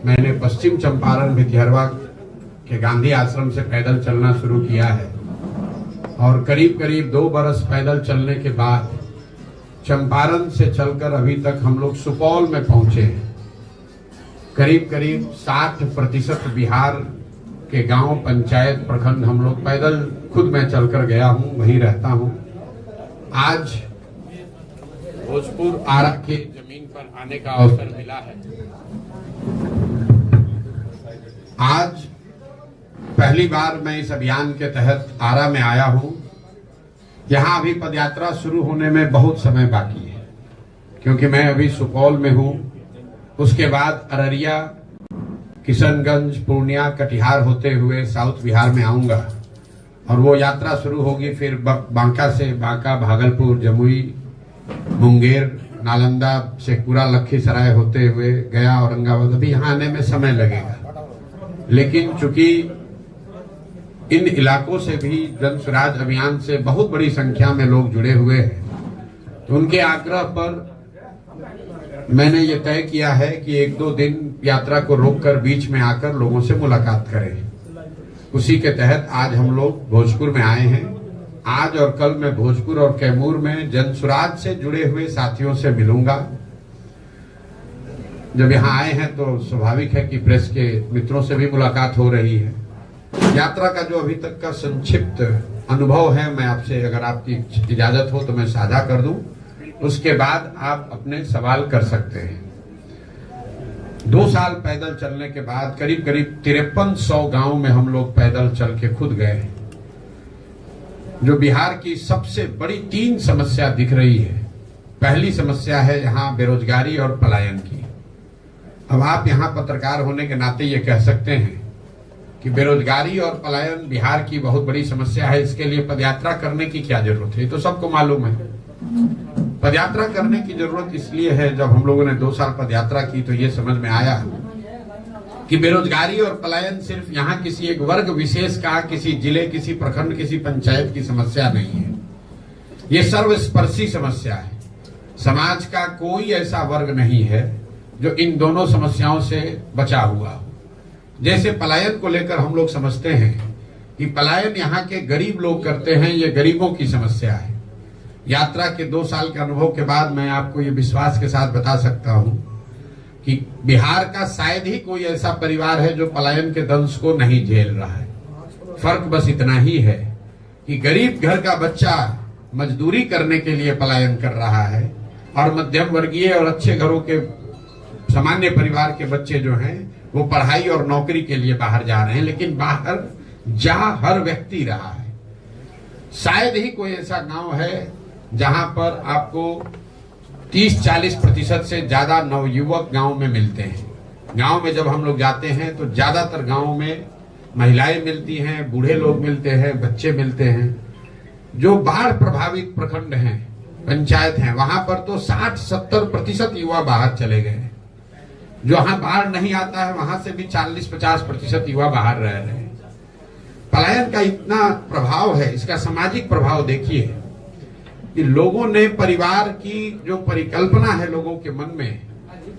मैंने पश्चिम चंपारण भितिहरवा के गांधी आश्रम से पैदल चलना शुरू किया है और करीब करीब 2 बरस पैदल चलने के बाद चंपारण से चलकर अभी तक हम लोग सुपौल में पहुंचे हैं। करीब करीब 60% बिहार के गांव, पंचायत, प्रखंड हम लोग पैदल, खुद मैं चलकर गया हूं, वहीं रहता हूं। आज भोजपुर आरा के जमीन पर आने का अवसर मिला है। आज पहली बार मैं इस अभियान के तहत आरा में आया हूं। यहां अभी पदयात्रा शुरू होने में बहुत समय बाकी है, क्योंकि मैं अभी सुपौल में हूं। उसके बाद अररिया, किशनगंज, पूर्णिया, कटिहार होते हुए साउथ बिहार में आऊंगा और वो यात्रा शुरू होगी फिर बांका से, बांका, भागलपुर, जमुई, मुंगेर, नालंदा, शेखपुरा, लखीसराय होते हुए गया, औरंगाबाद। अभी यहाँ आने में समय लगेगा, लेकिन चूंकि इन इलाकों से भी जन स्वराज अभियान से बहुत बड़ी संख्या में लोग जुड़े हुए हैं, तो उनके आग्रह पर मैंने ये तय किया है कि 1-2 दिन यात्रा को रोककर बीच में आकर लोगों से मुलाकात करें। उसी के तहत आज हम लोग भोजपुर में आए हैं। आज और कल मैं भोजपुर और कैमूर में जन स्वराज से जुड़े हुए साथियों से मिलूंगा। जब यहाँ आए हैं तो स्वाभाविक है कि प्रेस के मित्रों से भी मुलाकात हो रही है। यात्रा का जो अभी तक का संक्षिप्त अनुभव है, मैं आपसे, अगर आपकी इजाजत हो तो मैं साझा कर दूं। उसके बाद आप अपने सवाल कर सकते हैं। 2 साल पैदल चलने के बाद करीब करीब 5300 गांव में हम लोग पैदल चल के खुद गए। जो बिहार की सबसे बड़ी 3 समस्या दिख रही है। पहली समस्या है यहाँ बेरोजगारी और पलायन की। अब आप यहाँ पत्रकार होने के नाते ये कह सकते हैं कि बेरोजगारी और पलायन बिहार की बहुत बड़ी समस्या है, इसके लिए पदयात्रा करने की क्या जरूरत है? ये तो सबको मालूम है। पदयात्रा करने की जरूरत इसलिए है, जब हम लोगों ने 2 साल पदयात्रा की तो ये समझ में आया कि बेरोजगारी और पलायन सिर्फ यहाँ किसी एक वर्ग विशेष का, किसी जिले, किसी प्रखंड, किसी पंचायत की समस्या नहीं है। ये सर्वस्पर्शी समस्या है। समाज का कोई ऐसा वर्ग नहीं है जो इन दोनों समस्याओं से बचा हुआ हो। जैसे पलायन को लेकर हम लोग समझते हैं कि पलायन यहाँ के गरीब लोग करते हैं, ये गरीबों की समस्या है। यात्रा के 2 साल के अनुभव के बाद मैं आपको ये विश्वास के साथ बता सकता हूं कि बिहार का शायद ही कोई ऐसा परिवार है जो पलायन के दंश को नहीं झेल रहा है। फर्क बस इतना ही है कि गरीब घर का बच्चा मजदूरी करने के लिए पलायन कर रहा है और मध्यम वर्गीय और अच्छे घरों के सामान्य परिवार के बच्चे जो हैं वो पढ़ाई और नौकरी के लिए बाहर जा रहे हैं। लेकिन बाहर जा हर व्यक्ति रहा है। शायद ही कोई ऐसा गांव है जहां पर आपको 30-40% से ज्यादा नवयुवक गांव में मिलते हैं। गांव में जब हम लोग जाते हैं तो ज्यादातर गांव में महिलाएं मिलती हैं, बूढ़े लोग मिलते हैं, बच्चे मिलते हैं। जो बाढ़ प्रभावित प्रखंड हैं, पंचायत हैं, वहां पर तो 60-70% युवा बाहर चले गए। जो वहां बाढ़ नहीं आता है वहां से भी 40-50% युवा बाहर रह रहे हैं। पलायन का इतना प्रभाव है, इसका सामाजिक प्रभाव देखिए कि लोगों ने परिवार की जो परिकल्पना है लोगों के मन में,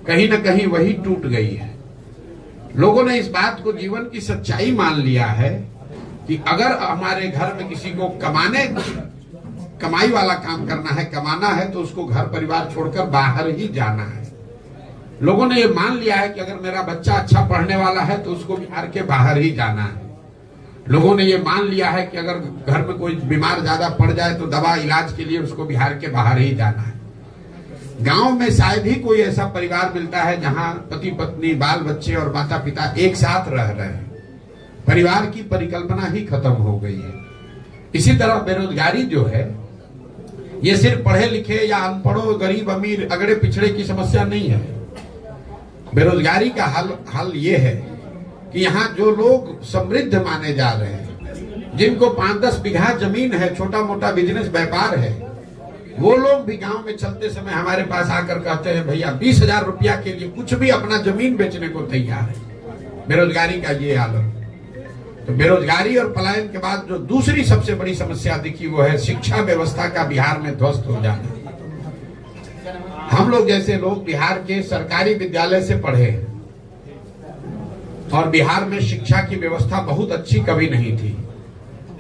कहीं ना कहीं वही टूट गई है। लोगों ने इस बात को जीवन की सच्चाई मान लिया है कि अगर हमारे घर में किसी को कमाई वाला काम करना है, कमाना है, तो उसको घर परिवार छोड़कर बाहर ही जाना है। लोगों ने ये मान लिया है कि अगर मेरा बच्चा अच्छा पढ़ने वाला है तो उसको बिहार के बाहर ही जाना है। लोगों ने ये मान लिया है कि अगर घर में कोई बीमार ज्यादा पड़ जाए तो दवा इलाज के लिए उसको बिहार के बाहर ही जाना है। गांव में शायद ही कोई ऐसा परिवार मिलता है जहां पति पत्नी, बाल बच्चे और माता पिता एक साथ रह रहे हैं। परिवार की परिकल्पना ही खत्म हो गई है। इसी तरह बेरोजगारी जो है, ये सिर्फ पढ़े लिखे या अनपढ़ों, गरीब अमीर, अगड़े पिछड़े की समस्या नहीं है। बेरोजगारी का हल ये है कि यहाँ जो लोग समृद्ध माने जा रहे हैं, जिनको 5-10 बीघा जमीन है, छोटा मोटा बिजनेस व्यापार है, वो लोग भी गांव में चलते समय हमारे पास आकर कहते हैं भैया 20,000 रुपया के लिए कुछ भी अपना जमीन बेचने को तैयार है। बेरोजगारी का ये हाल है। तो बेरोजगारी और पलायन के बाद जो दूसरी सबसे बड़ी समस्या दिखी वो है शिक्षा व्यवस्था का बिहार में ध्वस्त हो जाना। हम लोग जैसे लोग बिहार के सरकारी विद्यालय से पढ़े, और बिहार में शिक्षा की व्यवस्था बहुत अच्छी कभी नहीं थी।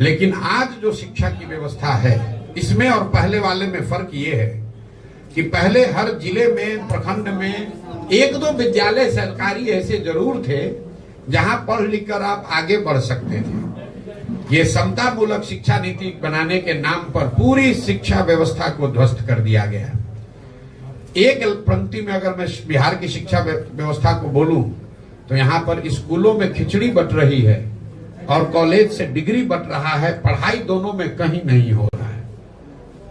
लेकिन आज जो शिक्षा की व्यवस्था है इसमें और पहले वाले में फर्क ये है कि पहले हर जिले में, प्रखंड में एक दो विद्यालय सरकारी ऐसे जरूर थे जहां पढ़ लिख कर आप आगे बढ़ सकते थे। ये समता मूलक शिक्षा नीति बनाने के नाम पर पूरी शिक्षा व्यवस्था को ध्वस्त कर दिया गया। एक पंक्ति में अगर मैं बिहार की शिक्षा व्यवस्था को बोलूं तो यहाँ पर स्कूलों में खिचड़ी बंट रही है और कॉलेज से डिग्री बंट रहा है, पढ़ाई दोनों में कहीं नहीं हो रहा है।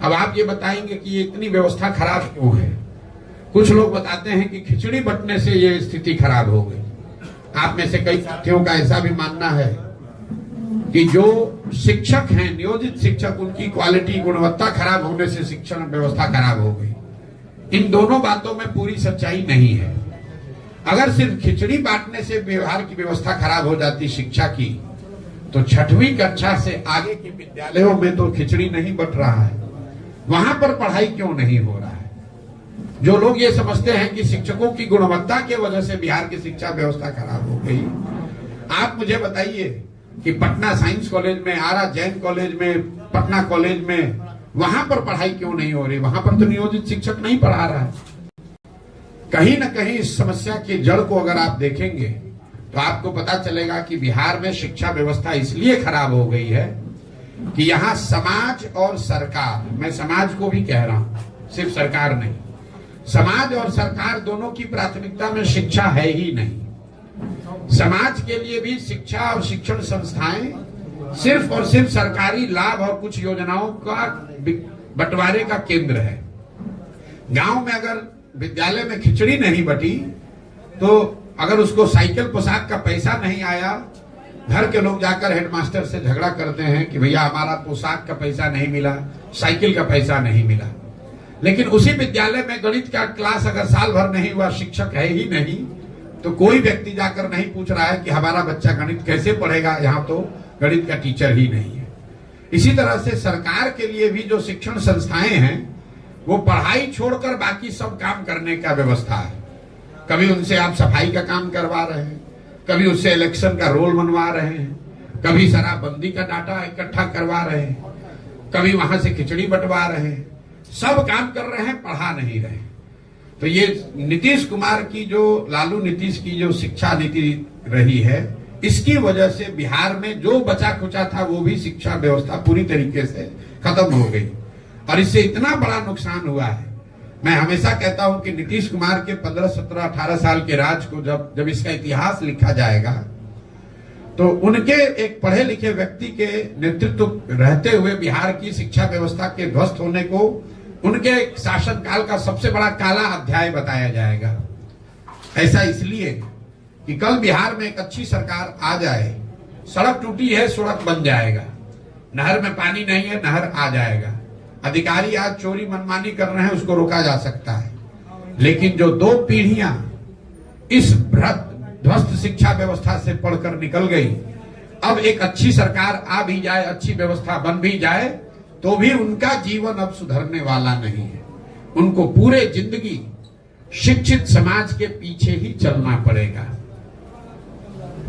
अब आप ये बताएंगे कि ये इतनी व्यवस्था खराब क्यों है? कुछ लोग बताते हैं कि खिचड़ी बंटने से ये स्थिति खराब हो गई। आप में से कई साथियों का ऐसा भी मानना है कि जो शिक्षक हैं, नियोजित शिक्षक, उनकी क्वालिटी, गुणवत्ता खराब होने से शिक्षण व्यवस्था खराब हो गई। इन दोनों बातों में पूरी सच्चाई नहीं है। अगर सिर्फ खिचड़ी बांटने से बिहार की व्यवस्था खराब हो जाती शिक्षा की, तो 6वीं कक्षा से आगे के विद्यालयों में तो खिचड़ी नहीं बंट रहा है, वहां पर पढ़ाई क्यों नहीं हो रहा है? जो लोग ये समझते हैं कि शिक्षकों की गुणवत्ता की वजह से बिहार की शिक्षा व्यवस्था खराब हो गई, आप मुझे बताइए कि पटना साइंस कॉलेज में, आरा जैन कॉलेज में, पटना कॉलेज में, वहां पर पढ़ाई क्यों नहीं हो रही? वहां पर तो नियोजित शिक्षक नहीं पढ़ा रहा है। कहीं ना कहीं इस समस्या की जड़ को अगर आप देखेंगे तो आपको पता चलेगा कि बिहार में शिक्षा व्यवस्था इसलिए खराब हो गई है कि यहाँ समाज और सरकार, मैं समाज को भी कह रहा हूं, सिर्फ सरकार नहीं, समाज और सरकार दोनों की प्राथमिकता में शिक्षा है ही नहीं। समाज के लिए भी शिक्षा और शिक्षण संस्थाएं सिर्फ और सिर्फ सरकारी लाभ और कुछ योजनाओं का बंटवारे का केंद्र है। गांव में अगर विद्यालय में खिचड़ी नहीं बटी तो अगर उसको साइकिल पोशाक का पैसा नहीं आया, घर के लोग जाकर हेडमास्टर से झगड़ा करते हैं कि भैया हमारा पोशाक का पैसा नहीं मिला, साइकिल का पैसा नहीं मिला। लेकिन उसी विद्यालय में गणित का क्लास अगर साल भर नहीं हुआ, शिक्षक है ही नहीं, तो कोई व्यक्ति जाकर नहीं पूछ रहा है कि हमारा बच्चा गणित कैसे पढ़ेगा, यहाँ तो गणित का टीचर ही नहीं है। इसी तरह से सरकार के लिए भी जो शिक्षण संस्थाएं हैं वो पढ़ाई छोड़कर बाकी सब काम करने का व्यवस्था है। कभी उनसे आप सफाई का काम करवा रहे हैं, कभी उससे इलेक्शन का रोल बनवा रहे हैं, कभी शराबबंदी का डाटा इकट्ठा करवा रहे हैं, कभी वहां से खिचड़ी बंटवा रहे हैं, सब काम कर रहे हैं, पढ़ा नहीं रहे। तो ये नीतीश कुमार की जो, लालू नीतीश की जो शिक्षा नीति रही है, इसकी वजह से बिहार में जो बचा खुचा था वो भी शिक्षा व्यवस्था पूरी तरीके से खत्म हो गई और इससे इतना बड़ा नुकसान हुआ है। मैं हमेशा कहता हूं कि नीतीश कुमार के 15, 17, 18 साल के राज को जब इसका इतिहास लिखा जाएगा तो उनके एक पढ़े लिखे व्यक्ति के नेतृत्व रहते हुए बिहार की शिक्षा व्यवस्था के ध्वस्त होने को उनके शासनकाल का सबसे बड़ा काला अध्याय बताया जाएगा। ऐसा इसलिए कि कल बिहार में एक अच्छी सरकार आ जाए, सड़क टूटी है सड़क बन जाएगा, नहर में पानी नहीं है नहर आ जाएगा, अधिकारी आज चोरी मनमानी कर रहे हैं उसको रोका जा सकता है। लेकिन जो 2 पीढ़ियां इस ध्वस्त शिक्षा व्यवस्था से पढ़कर निकल गई, अब एक अच्छी सरकार आ भी जाए, अच्छी व्यवस्था बन भी जाए तो भी उनका जीवन अब सुधरने वाला नहीं है। उनको पूरे जिंदगी शिक्षित समाज के पीछे ही चलना पड़ेगा।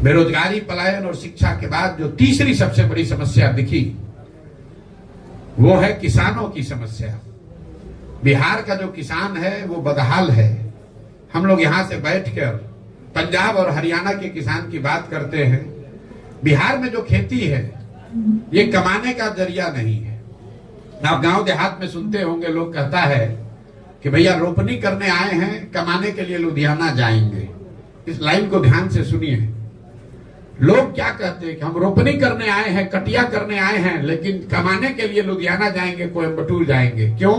बेरोजगारी, पलायन और शिक्षा के बाद जो तीसरी सबसे बड़ी समस्या दिखी वो है किसानों की समस्या। बिहार का जो किसान है वो बदहाल है। हम लोग यहां से बैठकर पंजाब और हरियाणा के किसान की बात करते हैं। बिहार में जो खेती है ये कमाने का जरिया नहीं है। आप गांव देहात में सुनते होंगे, लोग कहता है कि भैया रोपनी करने आए हैं, कमाने के लिए लुधियाना जाएंगे। इस लाइन को ध्यान से सुनिए। लोग क्या कहते हैं कि हम रोपनी करने आए हैं, कटिया करने आए हैं, लेकिन कमाने के लिए लुधियाना जाएंगे, कोयम्बटूर जाएंगे। क्यों?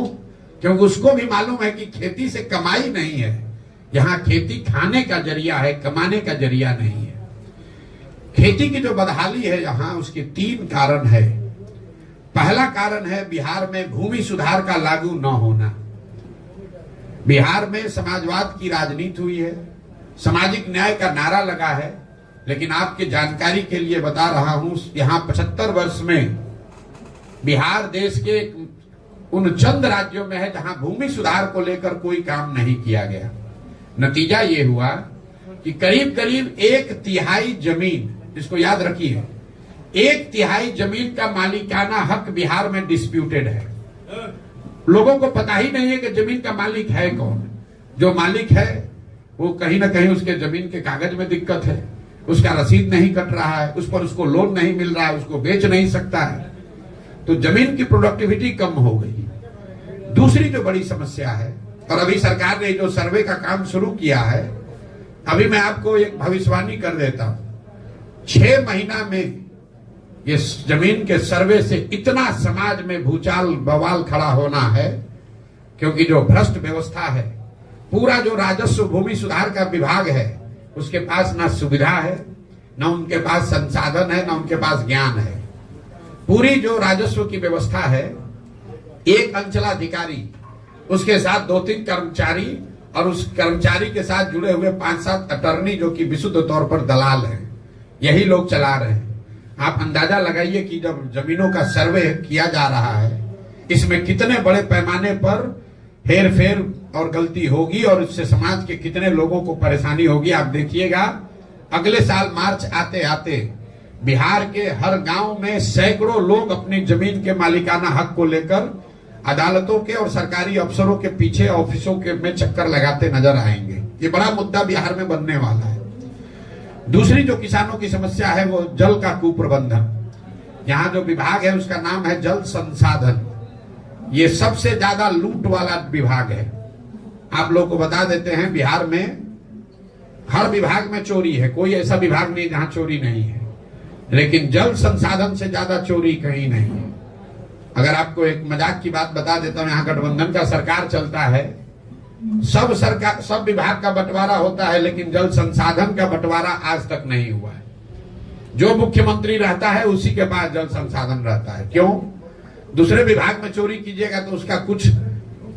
क्योंकि उसको भी मालूम है कि खेती से कमाई नहीं है, यहाँ खेती खाने का जरिया है, कमाने का जरिया नहीं है। खेती की जो बदहाली है यहाँ, उसके 3 कारण है। पहला कारण है बिहार में भूमि सुधार का लागू न होना। बिहार में समाजवाद की राजनीति हुई है, सामाजिक न्याय का नारा लगा है, लेकिन आपके जानकारी के लिए बता रहा हूं, यहाँ 75 वर्ष में बिहार देश के उन चंद राज्यों में है जहां भूमि सुधार को लेकर कोई काम नहीं किया गया। नतीजा ये हुआ कि करीब करीब 1/3 जमीन, इसको याद रखिए, 1/3 जमीन का मालिकाना हक बिहार में डिस्प्यूटेड है। लोगों को पता ही नहीं है कि जमीन का मालिक है कौन। जो मालिक है वो कहीं ना कहीं उसके जमीन के कागज में दिक्कत है, उसका रसीद नहीं कट रहा है, उस पर उसको लोन नहीं मिल रहा है, उसको बेच नहीं सकता है, तो जमीन की प्रोडक्टिविटी कम हो गई। दूसरी जो बड़ी समस्या है, और अभी सरकार ने जो सर्वे का काम शुरू किया है, अभी मैं आपको एक भविष्यवाणी कर देता हूं, 6 महीना में ये जमीन के सर्वे से इतना समाज में भूचाल बवाल खड़ा होना है, क्योंकि जो भ्रष्ट व्यवस्था है, पूरा जो राजस्व भूमि सुधार का विभाग है, उसके पास ना सुविधा है, ना उनके पास संसाधन है, ना उनके पास ज्ञान है। पूरी जो राजस्व की व्यवस्था है, एक अंचलाधिकारी, उसके साथ 2-3 कर्मचारी, और उस कर्मचारी के साथ जुड़े हुए 5-7 अटर्नी जो कि विशुद्ध तौर पर दलाल हैं, यही लोग चला रहे हैं। आप अंदाजा लगाइए कि जब जमीनों का सर्वे किया जा रहा है, इसमें कितने बड़े पैमाने पर हेर फेर और गलती होगी, और इससे समाज के कितने लोगों को परेशानी होगी। आप देखिएगा, अगले साल मार्च आते आते बिहार के हर गांव में सैकड़ों लोग अपनी जमीन के मालिकाना हक को लेकर अदालतों के और सरकारी अफसरों के पीछे ऑफिसों के में चक्कर लगाते नजर आएंगे। ये बड़ा मुद्दा बिहार में बनने वाला है। दूसरी जो किसानों की समस्या है वो जल का कुप्रबंधन। यहाँ जो विभाग है उसका नाम है जल संसाधन। ये सबसे ज्यादा लूट वाला विभाग है। आप लोग को बता देते हैं, बिहार में हर विभाग में चोरी है, कोई ऐसा विभाग नहीं जहां चोरी नहीं है, लेकिन जल संसाधन से ज्यादा चोरी कहीं नहीं है। अगर आपको एक मजाक की बात बता देता हूं, यहाँ गठबंधन का सरकार चलता है, सब विभाग का बंटवारा होता है, लेकिन जल संसाधन का बंटवारा आज तक नहीं हुआ है। जो मुख्यमंत्री रहता है उसी के पास जल संसाधन रहता है। क्यों? दूसरे विभाग में चोरी कीजिएगा तो उसका कुछ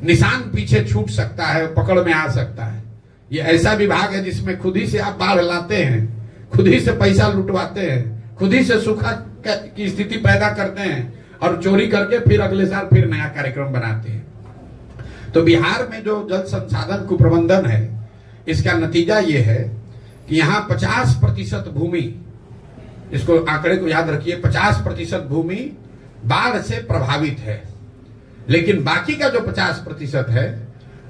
निशान पीछे छूट सकता है, पकड़ में आ सकता है। ये ऐसा विभाग है जिसमें खुद ही से आप बाढ़ लाते हैं, खुद ही से पैसा लुटवाते हैं, खुद ही से सूखा की स्थिति पैदा करते हैं, और चोरी करके फिर अगले साल फिर नया कार्यक्रम बनाते हैं। तो बिहार में जो जल संसाधन कुप्रबंधन है, इसका नतीजा ये है कि यहाँ 50% भूमि, इसको आंकड़े को याद रखिए, 50% भूमि बाढ़ से प्रभावित है, लेकिन बाकी का जो 50% है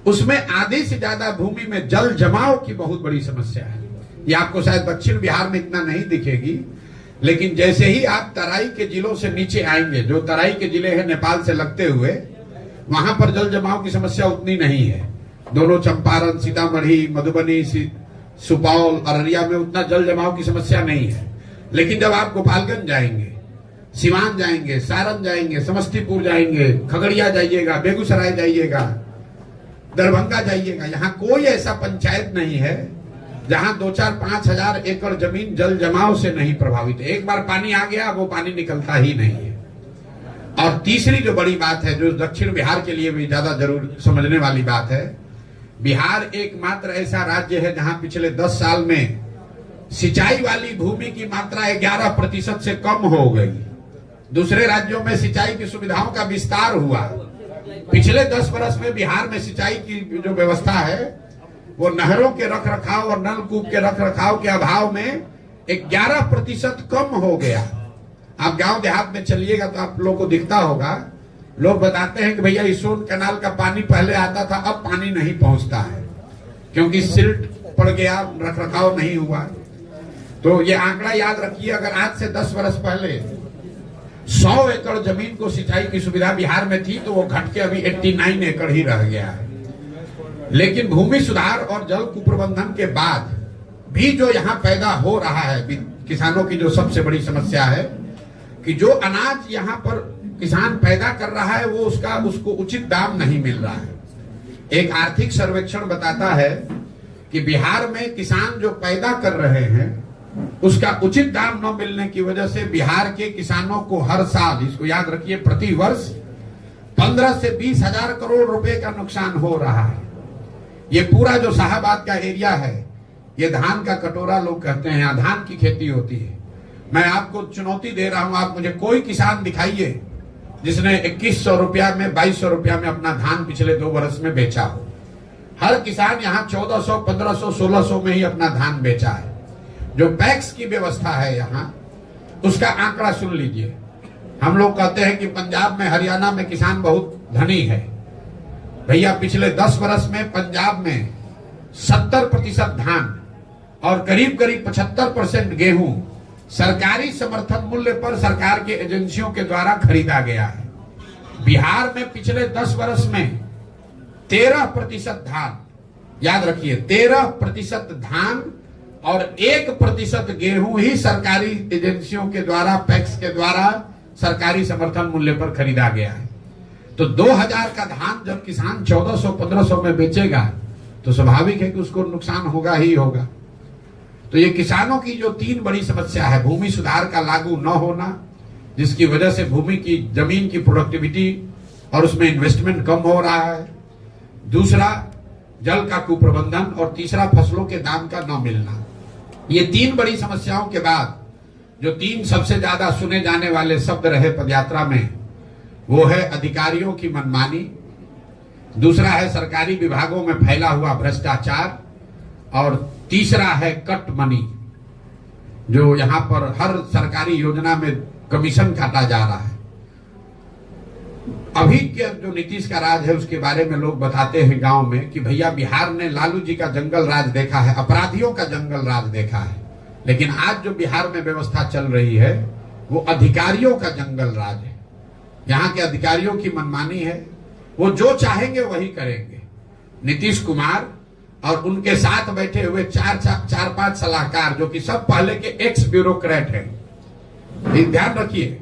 उसमें आधी से ज्यादा भूमि में जल जमाव की बहुत बड़ी समस्या है। ये आपको शायद दक्षिण बिहार में इतना नहीं दिखेगी, लेकिन जैसे ही आप तराई के जिलों से नीचे आएंगे, जो तराई के जिले हैं नेपाल से लगते हुए, वहां पर जल जमाव की समस्या उतनी नहीं है। दोनों चंपारण, सीतामढ़ी, मधुबनी, सुपौल, अररिया में उतना जल जमाव की समस्या नहीं है। लेकिन जब आप गोपालगंज जाएंगे, सिवान जाएंगे, सारण जाएंगे, समस्तीपुर जाएंगे, खगड़िया जाइएगा, बेगूसराय जाइएगा, दरभंगा जाइएगा, यहाँ कोई ऐसा पंचायत नहीं है जहां 2-4-5 हजार एकड़ जमीन जल जमाव से नहीं प्रभावित है। एक बार पानी आ गया, वो पानी निकलता ही नहीं है। और तीसरी जो बड़ी बात है, जो दक्षिण बिहार के लिए भी ज्यादा जरूर समझने वाली बात है, बिहार एकमात्र ऐसा राज्य है जहां पिछले 10 साल में सिंचाई वाली भूमि की मात्रा 11% से कम हो गई। दूसरे राज्यों में सिंचाई की सुविधाओं का विस्तार हुआ। पिछले 10 वर्ष में बिहार में सिंचाई की जो व्यवस्था है, वो नहरों के रखरखाव और नलकूप के रखरखाव के अभाव में 11% कम हो गया। आप गांव देहात में चलिएगा तो आप लोगों को दिखता होगा, लोग बताते हैं कि भैया इस सोन कैनाल का पानी पहले आता था, अब पानी नहीं पहुंचता है, क्योंकि सिल्ट पड़ गया, रखरखाव नहीं हुआ। तो ये आंकड़ा याद रखिए, अगर आज से 10 वर्ष पहले 100 एकड़ जमीन को सिंचाई की सुविधा बिहार में थी, तो वो घट के अभी 89 एकड़ ही रह गया है। लेकिन भूमि सुधार और जल कुप्रबंधन के बाद भी जो यहाँ पैदा हो रहा है, किसानों की जो सबसे बड़ी समस्या है कि जो अनाज यहाँ पर किसान पैदा कर रहा है, वो उसको उचित दाम नहीं मिल रहा है। एक आर्थिक सर्वेक्षण बताता है कि बिहार में किसान जो पैदा कर रहे हैं, उसका उचित दाम न मिलने की वजह से बिहार के किसानों को हर साल, इसको याद रखिए, प्रति वर्ष 15 से 20 हजार करोड़ रुपए का नुकसान हो रहा है। ये पूरा जो शाहबाद का एरिया है, ये धान का कटोरा लोग कहते हैं, यहाँ धान की खेती होती है। मैं आपको चुनौती दे रहा हूं, आप मुझे कोई किसान दिखाइए जिसने 2100 रुपया में, 2200 रुपया में अपना धान पिछले 2 वर्ष में बेचा हो। हर किसान यहाँ 1400, 1500, 1600 में ही अपना धान बेचा है। जो पैक्स की व्यवस्था है यहाँ, उसका आंकड़ा सुन लीजिए। हम लोग कहते हैं कि पंजाब में, हरियाणा में किसान बहुत धनी है। भैया पिछले 10 वर्ष में पंजाब में 70% धान और करीब करीब 75% गेहूं सरकारी समर्थन मूल्य पर सरकार के एजेंसियों के द्वारा खरीदा गया है। बिहार में पिछले 10 वर्ष में 13% धान, याद रखिए 13% धान और 1% गेहूं ही सरकारी एजेंसियों के द्वारा, पैक्स के द्वारा सरकारी समर्थन मूल्य पर खरीदा गया है। तो 2000 का धान जब किसान 1400, 1500 में बेचेगा तो स्वाभाविक है कि उसको नुकसान होगा ही होगा। तो ये किसानों की जो 3 बड़ी समस्या है, भूमि सुधार का लागू न होना, जिसकी वजह से भूमि की, जमीन की प्रोडक्टिविटी और उसमें इन्वेस्टमेंट कम हो रहा है। दूसरा, जल का कुप्रबंधन, और तीसरा, फसलों के दाम का न मिलना। ये 3 बड़ी समस्याओं के बाद जो 3 सबसे ज्यादा सुने जाने वाले शब्द रहे पदयात्रा में, वो है अधिकारियों की मनमानी, दूसरा है सरकारी विभागों में फैला हुआ भ्रष्टाचार, और तीसरा है कट मनी, जो यहां पर हर सरकारी योजना में कमीशन काटा जा रहा है। अभी के जो नीतीश का राज है उसके बारे में लोग बताते हैं गांव में कि भैया बिहार ने लालू जी का जंगल राज देखा है, अपराधियों का जंगल राज देखा है, लेकिन आज जो बिहार में व्यवस्था चल रही है वो अधिकारियों का जंगल राज है। यहाँ के अधिकारियों की मनमानी है, वो जो चाहेंगे वही करेंगे। नीतीश कुमार और उनके साथ बैठे हुए 4-5 सलाहकार, जो कि सब पहले के एक्स ब्यूरोक्रेट हैं। ध्यान रखिए,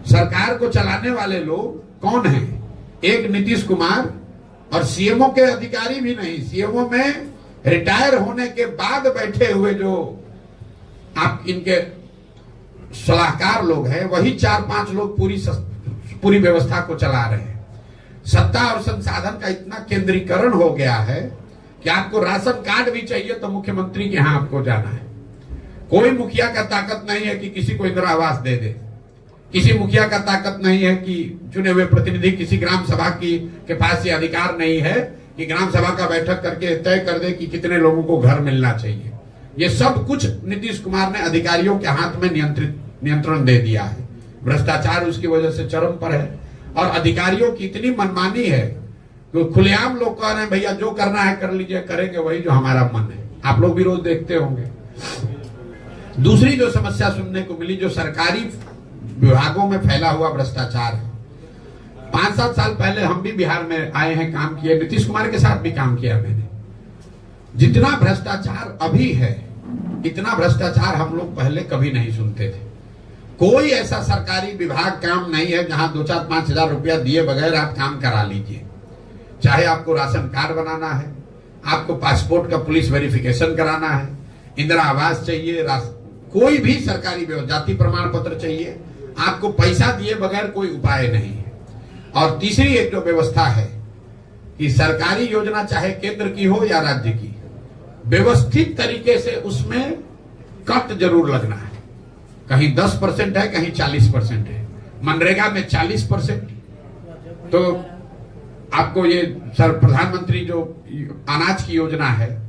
सरकार को चलाने वाले लोग कौन हैं? एक नीतीश कुमार, और सीएमओ के अधिकारी भी नहीं, सीएमओ में रिटायर होने के बाद बैठे हुए जो आप इनके सलाहकार लोग हैं, वही 4-5 लोग पूरी व्यवस्था को चला रहे हैं। सत्ता और संसाधन का इतना केंद्रीकरण हो गया है कि आपको राशन कार्ड भी चाहिए तो मुख्यमंत्री के यहां आपको जाना है। कोई मुखिया का ताकत नहीं है कि किसी को इंदिरा आवास दे दे, किसी मुखिया का ताकत नहीं है कि चुने हुए प्रतिनिधि, किसी ग्राम सभा के पास ये अधिकार नहीं है कि ग्राम सभा का बैठक करके तय कर दे कि कितने लोगों को घर मिलना चाहिए। ये सब कुछ नीतीश कुमार ने अधिकारियों के हाथ में नियंत्रण दे दिया है। भ्रष्टाचार उसकी वजह से चरम पर है, और अधिकारियों की इतनी मनमानी है कि खुलेआम लोग कह रहे हैं भैया जो करना है कर लीजिए, करेंगे वही जो हमारा मन है। आप लोग भी रोज देखते होंगे। दूसरी जो समस्या सुनने को मिली, जो सरकारी विभागों में फैला हुआ भ्रष्टाचार है। 5-7 साल पहले हम भी बिहार में आए हैं, काम किए, नीतीश कुमार के साथ भी काम किया मैंने। जितना भ्रष्टाचार अभी है, इतना भ्रष्टाचार हम लोग पहले कभी नहीं सुनते थे। कोई ऐसा सरकारी विभाग काम नहीं है जहां 2-4-5 हजार रुपया दिए बगैर आप काम करा लीजिए। चाहे आपको राशन कार्ड बनाना है, आपको पासपोर्ट का पुलिस वेरिफिकेशन कराना है, इंदिरा आवास चाहिए, कोई भी सरकारी व्यवस्था, जाति प्रमाण पत्र चाहिए, आपको पैसा दिए बगैर कोई उपाय नहीं है। और तीसरी एक जो व्यवस्था है कि सरकारी योजना चाहे केंद्र की हो या राज्य की, व्यवस्थित तरीके से उसमें कट जरूर लगना है। कहीं 10% है, कहीं 40% है। मनरेगा में 40%, तो आपको ये प्रधानमंत्री जो अनाज की योजना है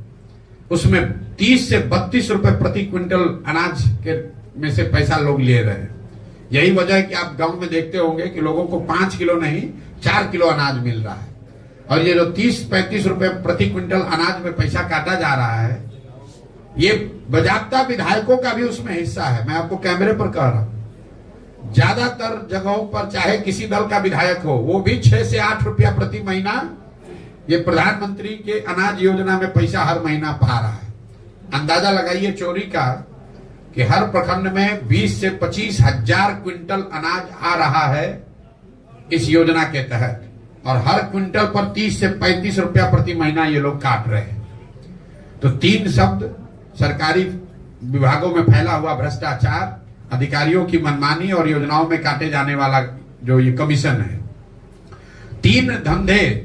उसमें 30 से 32 रुपए प्रति क्विंटल अनाज के में से पैसा लोग ले रहे हैं। यही वजह है कि आप गांव में देखते होंगे कि लोगों को 5 किलो नहीं 4 किलो अनाज मिल रहा है। और ये जो 30-35 रुपए प्रति क्विंटल अनाज में पैसा काटा जा रहा है, ये बजाबता विधायकों का भी उसमें हिस्सा है। मैं आपको कैमरे पर कह रहा हूं, ज्यादातर जगहों पर चाहे किसी दल का विधायक हो, वो भी 6 से 8 रुपया प्रति महीना ये प्रधानमंत्री के अनाज योजना में पैसा हर महीना पा रहा है। अंदाजा लगाइए चोरी का कि हर प्रखंड में 20 से 25 हजार क्विंटल अनाज आ रहा है इस योजना के तहत, और हर क्विंटल पर 30 से 35 रुपया प्रति महीना ये लोग काट रहे हैं। तो 3 शब्द, सरकारी विभागों में फैला हुआ भ्रष्टाचार, अधिकारियों की मनमानी और योजनाओं में काटे जाने वाला जो ये कमीशन है। 3 धंधे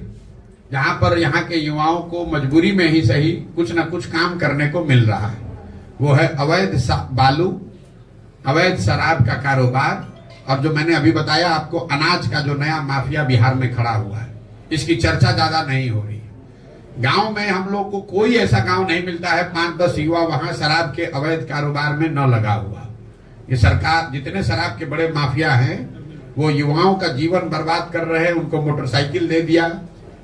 जहां पर यहाँ के युवाओं को मजबूरी में ही सही कुछ न कुछ काम करने को मिल रहा है। वो है अवैध बालू, अवैध शराब का कारोबार, और जो मैंने अभी बताया आपको अनाज का जो नया माफिया बिहार में खड़ा हुआ है। इसकी चर्चा ज्यादा नहीं हो रही। गांव में हम लोग को कोई ऐसा गांव नहीं मिलता है 5-10 युवा वहां शराब के अवैध कारोबार में न लगा हुआ। ये सरकार जितने शराब के बड़े माफिया हैं वो युवाओं का जीवन बर्बाद कर रहे हैं। उनको मोटरसाइकिल दे दिया,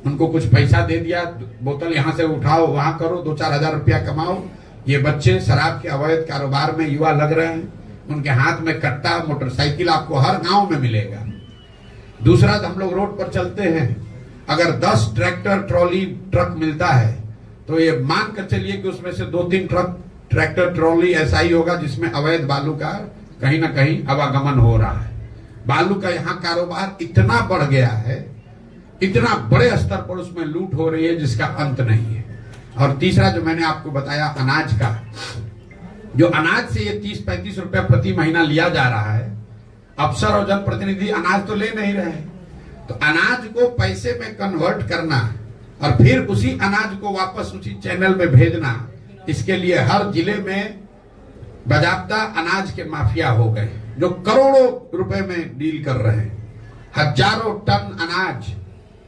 उनको कुछ पैसा दे दिया, बोतल यहां से उठाओ वहां करो, 2-4 हजार रुपया कमाओ। ये बच्चे शराब के अवैध कारोबार में युवा लग रहे हैं। उनके हाथ में कट्टा, मोटरसाइकिल आपको हर गांव में मिलेगा। दूसरा, हम लोग रोड पर चलते हैं, अगर 10 ट्रैक्टर ट्रॉली ट्रक मिलता है तो ये मान कर चलिए कि उसमें से 2-3 ट्रक ट्रैक्टर ट्रॉली ऐसा ही होगा जिसमें अवैध बालू का कहीं ना कहीं आवागमन हो रहा है। बालू का यहाँ कारोबार इतना बढ़ गया है, इतना बड़े स्तर पर उसमें लूट हो रही है जिसका अंत नहीं है। और तीसरा जो मैंने आपको बताया अनाज का, जो अनाज से ये 30-35 रुपया प्रति महीना लिया जा रहा है, अफसर और जनप्रतिनिधि अनाज तो ले नहीं रहे हैं। तो अनाज को पैसे में कन्वर्ट करना और फिर उसी अनाज को वापस उसी चैनल में भेजना, इसके लिए हर जिले में बाजाब्ता अनाज के माफिया हो गए जो करोड़ों रुपए में डील कर रहे हैं। हजारों टन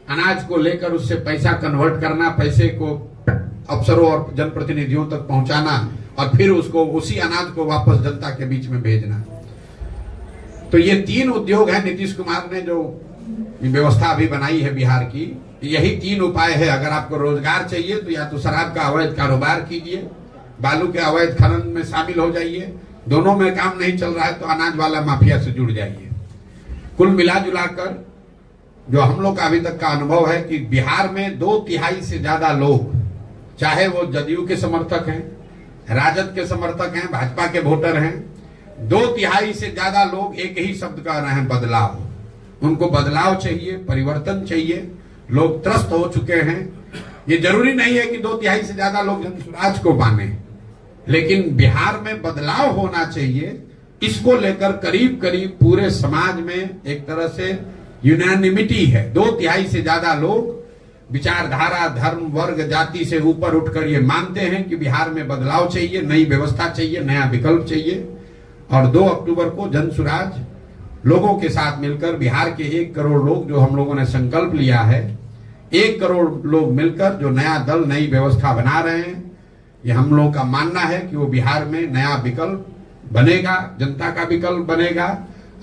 अनाज को लेकर उससे पैसा कन्वर्ट करना, पैसे को अफसरों और जनप्रतिनिधियों तक पहुंचाना और फिर उसको उसी अनाज को वापस जनता के बीच में भेजना। तो ये 3 उद्योग है नीतीश कुमार ने जो व्यवस्था अभी बनाई है बिहार की। यही 3 उपाय है। अगर आपको रोजगार चाहिए तो या तो शराब का अवैध कारोबार कीजिए, बालू के अवैध खनन में शामिल हो जाइए, दोनों में काम नहीं चल रहा है तो अनाज वाला माफिया से जुड़ जाइए। कुल मिला जुलाकर जो हम लोग का अभी तक का अनुभव है कि बिहार में 2/3 से ज्यादा लोग, चाहे वो जदयू के समर्थक हैं, राजद के समर्थक हैं, भाजपा के वोटर हैं, 2/3 से ज्यादा लोग एक ही शब्द कह रहे हैं, बदलाव। उनको बदलाव चाहिए, परिवर्तन चाहिए। लोग त्रस्त हो चुके हैं। ये जरूरी नहीं है कि 2/3 से ज्यादा लोग जनसुराज को माने, लेकिन बिहार में बदलाव होना चाहिए। इसको लेकर करीब करीब पूरे समाज में एक तरह से यूनानिमिटी है। 2/3 से ज्यादा लोग विचारधारा, धर्म, वर्ग, जाति से ऊपर उठकर ये मानते हैं कि बिहार में बदलाव चाहिए, नई व्यवस्था चाहिए, नया विकल्प चाहिए। और 2 अक्टूबर को जनसुराज लोगों के साथ मिलकर बिहार के 1 करोड़ लोग, जो हम लोगों ने संकल्प लिया है, 1 करोड़ लोग मिलकर जो नया दल, नई व्यवस्था बना रहे हैं, ये हम लोगों का मानना है कि वो बिहार में नया विकल्प बनेगा, जनता का विकल्प बनेगा।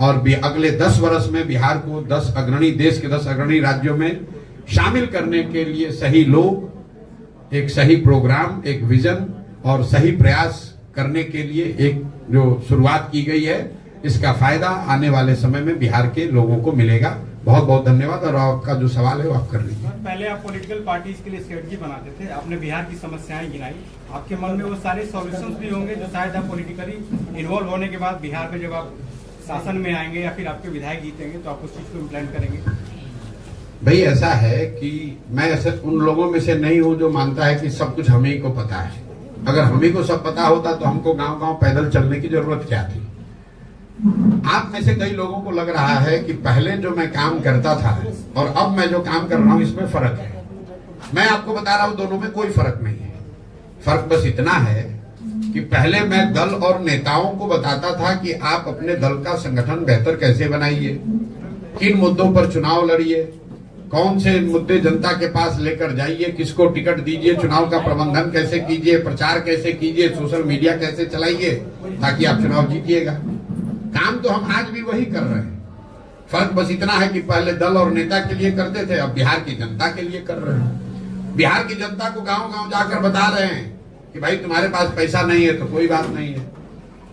और अगले 10 वर्ष में बिहार को देश के 10 अग्रणी राज्यों में शामिल करने के लिए सही लोग, एक सही प्रोग्राम, एक विजन और सही प्रयास करने के लिए एक जो शुरुआत की गई है, इसका फायदा आने वाले समय में बिहार के लोगों को मिलेगा। बहुत बहुत धन्यवाद। और आपका जो सवाल है वो आप कर लीजिए। पहले आप पॉलिटिकल पार्टीज के लिए स्ट्रेटजी बनाते थे, आपने बिहार की समस्याएं गिनाई, आपके मन में वो सारे सॉल्यूशंस भी होंगे जो शायद आप पॉलिटिकली इन्वॉल्व होने के बाद बिहार में जब आप शासन में आएंगे या फिर आपके विधायक जीतेंगे तो आप उस चीज को इम्प्लीमेंट करेंगे। भाई ऐसा है कि मैं ऐसे उन लोगों में से नहीं हूं जो मानता है कि सब कुछ हम ही को पता है। अगर हम ही को सब पता होता तो हमको गांव गांव पैदल चलने की जरूरत क्या थी। आप में से कई लोगों को लग रहा है कि पहले जो मैं काम करता था और अब मैं जो काम कर रहा हूं इसमें फर्क है। मैं आपको बता रहा हूं दोनों में कोई फर्क नहीं है। फर्क बस इतना है कि पहले मैं दल और नेताओं को बताता था कि आप अपने दल का संगठन बेहतर कैसे बनाइए, किन मुद्दों पर चुनाव लड़िए, कौन से मुद्दे जनता के पास लेकर जाइए, किसको टिकट दीजिए, चुनाव का प्रबंधन कैसे कीजिए, प्रचार कैसे कीजिए, सोशल मीडिया कैसे चलाइए ताकि आप चुनाव जीतिएगा। काम तो हम आज भी वही कर रहे हैं। फर्क बस इतना है कि पहले दल और नेता के लिए करते थे, अब बिहार की जनता के लिए कर रहे हैं। बिहार की जनता को गांव गांव जाकर बता रहे हैं कि भाई तुम्हारे पास पैसा नहीं है तो कोई बात नहीं है,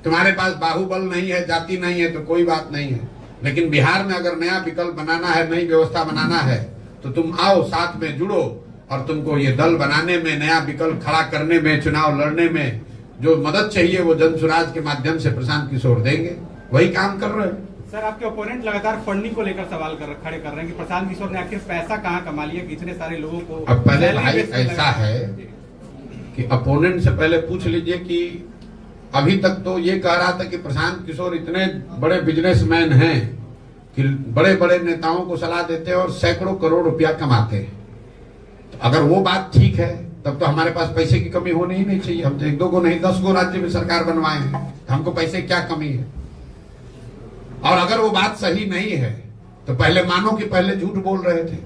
तुम्हारे पास बाहुबल नहीं है, जाति नहीं है तो कोई बात नहीं है, लेकिन बिहार में अगर नया विकल्प बनाना है, नई व्यवस्था बनाना है तो तुम आओ, साथ में जुड़ो और तुमको ये दल बनाने में, नया विकल्प खड़ा करने में, चुनाव लड़ने में जो मदद चाहिए वो जनसुराज के माध्यम से प्रशांत किशोर देंगे। वही काम कर रहे हैं। सर, आपके ओपोनेंट लगातार फंडिंग को लेकर सवाल खड़े कर रहे हैं कि प्रशांत किशोर ने आखिर पैसा कहाँ कमा लिया कि इतने सारे लोगों को। अब पहले भाई ऐसा है कि अपोनेंट से पहले पूछ लीजिए कि अभी तक तो ये कह रहा था कि प्रशांत किशोर इतने बड़े बिजनेसमैन हैं कि बड़े बड़े नेताओं को सलाह देते हैं और सैकड़ों करोड़ रुपया कमाते हैं। तो अगर वो बात ठीक है तब तो हमारे पास पैसे की कमी होनी ही नहीं चाहिए। हम तो 1-2 को नहीं 10 गो राज्य में सरकार बनवाए हैं, तो हमको पैसे की क्या कमी है। और अगर वो बात सही नहीं है तो पहले मानो कि पहले झूठ बोल रहे थे।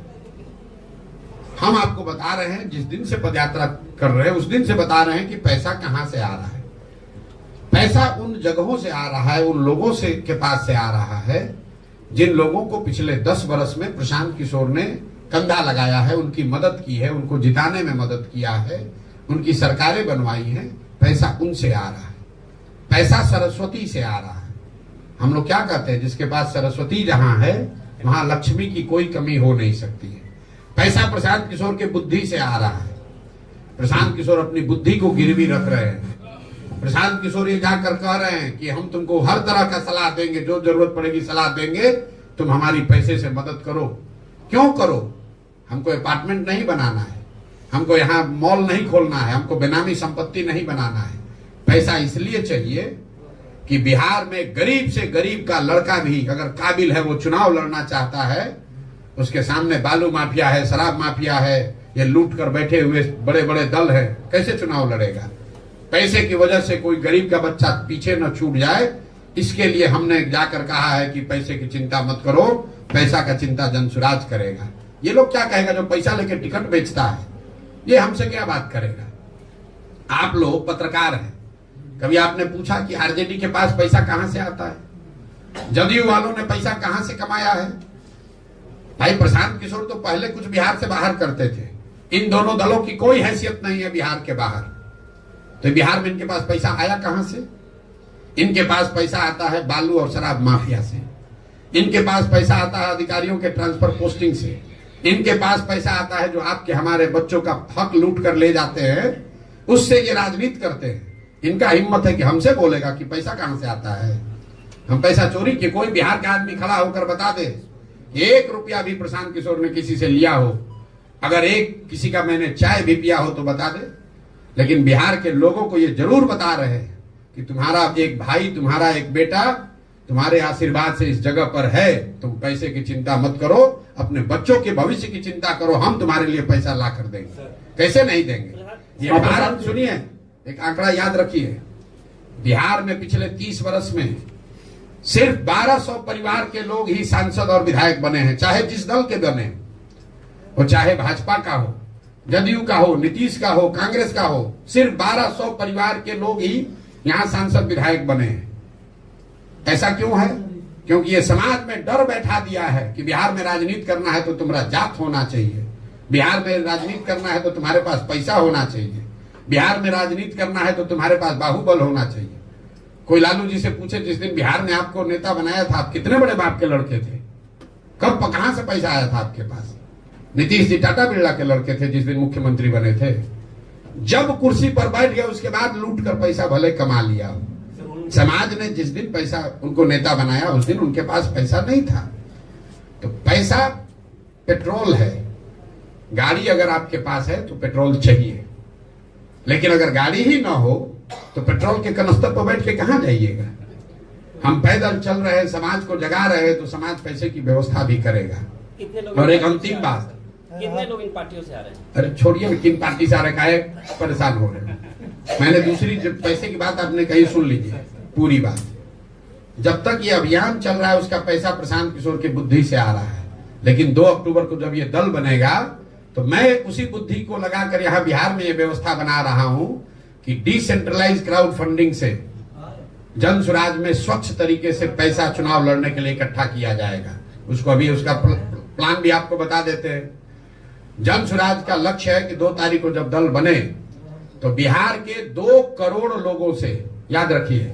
हम आपको बता रहे हैं, जिस दिन से पदयात्रा कर रहे हैं उस दिन से बता रहे हैं कि पैसा कहां से आ रहा है। पैसा उन जगहों से आ रहा है, उन लोगों से के पास से आ रहा है जिन लोगों को पिछले 10 वर्ष में प्रशांत किशोर ने कंधा लगाया है, उनकी मदद की है, उनको जिताने में मदद किया है, उनकी सरकारें बनवाई हैं। पैसा उनसे आ रहा है। पैसा सरस्वती से आ रहा है। हम लोग क्या कहते हैं, जिसके पास सरस्वती जहां है वहां लक्ष्मी की कोई कमी हो नहीं सकती है। पैसा प्रशांत किशोर के बुद्धि से आ रहा है। प्रशांत किशोर अपनी बुद्धि को गिरवी रख रहे हैं। प्रशांत किशोर ये जाकर कह रहे हैं कि हम तुमको हर तरह का सलाह देंगे, जो जरूरत पड़ेगी सलाह देंगे, तुम हमारी पैसे से मदद करो। क्यों करो? हमको अपार्टमेंट नहीं बनाना है, हमको यहाँ मॉल नहीं खोलना है, हमको बेनामी संपत्ति नहीं बनाना है। पैसा इसलिए चाहिए कि बिहार में गरीब से गरीब का लड़का भी अगर काबिल है, वो चुनाव लड़ना चाहता है, उसके सामने बालू माफिया है, शराब माफिया है, ये लूट कर बैठे हुए बड़े बड़े दल है, कैसे चुनाव लड़ेगा? पैसे की वजह से कोई गरीब का बच्चा पीछे न छूट जाए, इसके लिए हमने जाकर कहा है कि पैसे की चिंता मत करो, पैसा का चिंता जनसुराज करेगा। ये लोग क्या कहेगा जो पैसा लेके टिकट बेचता है, ये हमसे क्या बात करेगा? आप लोग पत्रकार हैं, कभी आपने पूछा कि आरजेडी के पास पैसा कहां से आता है? जदयू वालों ने पैसा कहां से कमाया है? भाई प्रशांत किशोर तो पहले कुछ बिहार से बाहर करते थे। इन दोनों दलों की कोई हैसियत नहीं है बिहार के बाहर, तो बिहार में इनके पास पैसा आया कहां से? इनके पास पैसा आता है बालू और शराब माफिया से, इनके पास पैसा आता है अधिकारियों के ट्रांसफर पोस्टिंग से, इनके पास पैसा आता है जो आपके हमारे बच्चों का हक लूट कर ले जाते हैं, उससे ये राजनीति करते हैं। इनका हिम्मत है कि हमसे बोलेगा कि पैसा कहां से आता है। हम पैसा चोरी के, कोई बिहार का आदमी खड़ा होकर बता दे 1 रुपया भी प्रशांत किशोर ने किसी से लिया हो, अगर एक किसी का मैंने चाय भी पिया हो तो बता दे। लेकिन बिहार के लोगों को ये जरूर बता रहे हैं कि तुम्हारा एक भाई, तुम्हारा एक बेटा तुम्हारे आशीर्वाद से इस जगह पर है, तुम पैसे की चिंता मत करो, अपने बच्चों के भविष्य की चिंता करो, हम तुम्हारे लिए पैसा ला कर देंगे। कैसे नहीं देंगे? ये बिहार, सुनिए एक आंकड़ा याद रखिए, बिहार में पिछले 30 वर्ष में सिर्फ 1200 परिवार के लोग ही सांसद और विधायक बने हैं, चाहे जिस दल के बने, वो चाहे भाजपा का हो, जदयू का हो, नीतीश का हो, कांग्रेस का हो, सिर्फ 1200 परिवार के लोग ही यहां सांसद विधायक बने हैं। ऐसा क्यों है? क्योंकि ये समाज में डर बैठा दिया है कि बिहार में राजनीति करना है तो तुम्हारा जात होना चाहिए, बिहार में राजनीति करना है तो तुम्हारे पास पैसा होना चाहिए, बिहार में राजनीति करना है तो तुम्हारे पास बाहुबल होना चाहिए। कोई लालू जी से पूछे, जिस दिन बिहार ने आपको नेता बनाया था, आप कितने बड़े बाप के लड़के थे? कब कहां से पैसा आया था आपके पास? नीतीश जी टाटा बिरला के लड़के थे जिस दिन मुख्यमंत्री बने थे। जब कुर्सी पर बैठ गए उसके बाद लूट कर पैसा भले कमा लिया। समाज ने जिस दिन पैसा उनको नेता बनाया उस दिन उनके पास पैसा नहीं था। तो पैसा पेट्रोल है, गाड़ी अगर आपके पास है तो पेट्रोल चाहिए, लेकिन अगर गाड़ी ही ना हो तो पेट्रोल के कनस्तर पर बैठ के कहां जाइएगा? हम पैदल चल रहे हैं, समाज को जगा रहे हैं, तो समाज पैसे की व्यवस्था भी करेगा। और एक अंतिम बात, कितने लोग इन पार्टियों से आ रहे हैं? अरे छोड़िए किन पार्टी से आ रहे हैं, परेशान हो रहे हैं। मैंने दूसरी जब पैसे की बात आपने कही, सुन लीजिए पूरी बात। जब तक ये अभियान चल रहा है उसका पैसा प्रशांत किशोर की बुद्धि से आ रहा है, लेकिन 2 अक्टूबर को जब ये दल बनेगा तो मैं उसी बुद्धि को लगाकर यहाँ बिहार में ये व्यवस्था बना रहा हूं कि डिसेंट्रलाइज क्राउड फंडिंग से जन सुराज में स्वच्छ तरीके से पैसा चुनाव लड़ने के लिए इकट्ठा किया जाएगा। उसको अभी उसका प्लान भी आपको बता देते हैं। जन सुराज का लक्ष्य है कि 2 तारीख को जब दल बने तो बिहार के 2 करोड़ लोगों से, याद रखिए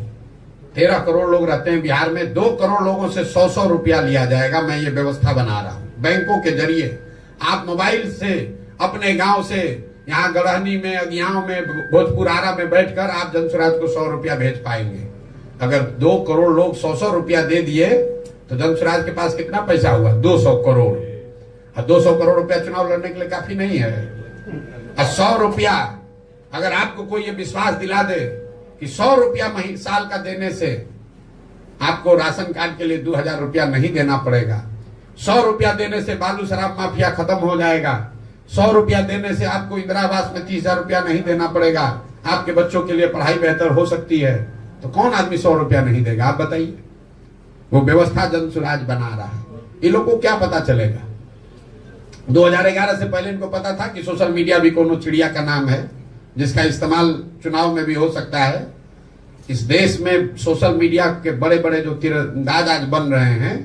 13 करोड़ लोग रहते हैं बिहार में, 2 करोड़ लोगों से 100-100 रुपया लिया जाएगा। मैं ये व्यवस्था बना रहा हूं बैंकों के जरिए। आप मोबाइल से अपने गांव से यहाँ गढ़हनी में, अगियाओं में, भोजपुर आरा में बैठकर आप जनसुराज को 100 रुपया भेज पाएंगे। अगर 2 करोड़ लोग 100-100 रुपया दे दिए तो जनसुराज के पास कितना पैसा हुआ? 200 करोड़। और 200 करोड़ रुपया चुनाव लड़ने के लिए काफी नहीं है। और 100 रुपया अगर आपको कोई ये विश्वास दिला दे कि 100 रुपया साल का देने से आपको राशन कार्ड के लिए 2000 रुपया नहीं देना पड़ेगा, 100 रुपया देने से बालू शराब माफिया खत्म हो जाएगा, 100 रुपया देने से आपको इंदिरा आवास में 30,000 रुपया नहीं देना पड़ेगा, आपके बच्चों के लिए पढ़ाई बेहतर हो सकती है, तो कौन आदमी 100 रुपया नहीं देगा? आप बताइए। वो व्यवस्था जनसुराज बना रहा है। इन लोगों को क्या पता चलेगा? 2011 से पहले इनको पता था कि सोशल मीडिया भी कोनो चिड़िया का नाम है जिसका इस्तेमाल चुनाव में भी हो सकता है। इस देश में सोशल मीडिया के बड़े बड़े जो तीरंदाज आज बन रहे हैं,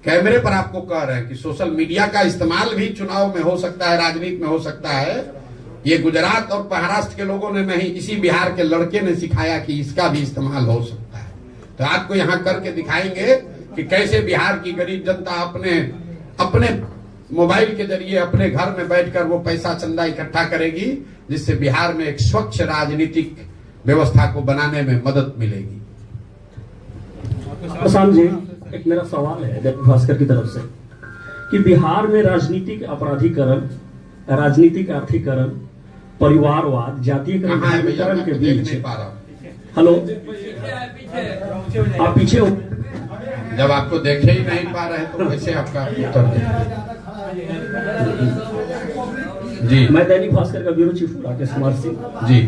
कैमरे पर आपको कह रहे हैं कि सोशल मीडिया का इस्तेमाल भी चुनाव में हो सकता है, राजनीति में हो सकता है। ये गुजरात और महाराष्ट्र के लोगों ने नहीं, इसी बिहार के लड़के ने सिखाया कि इसका भी इस्तेमाल हो सकता है। तो आपको यहाँ करके दिखाएंगे कि कैसे बिहार की गरीब जनता अपने अपने मोबाइल के जरिए अपने घर में बैठकर वो पैसा चंदा इकट्ठा करेगी, जिससे बिहार में एक स्वच्छ राजनीतिक व्यवस्था को बनाने में मदद मिलेगी। प्रशांत जी, एक मेरा सवाल है दैनिक भास्कर की तरफ से कि बिहार में राजनीतिक अपराधीकरण, राजनीतिक आर्थिकरण, परिवारवाद, जातीयकरण के बीच, हेलो आप पीछे हो, जब आपको देखे ही नहीं पा रहे तो कैसे आपका उत्तर दें? जी, मैं दैनिक भास्कर का ब्यूरो चीफ राकेश कुमार सिंह जी,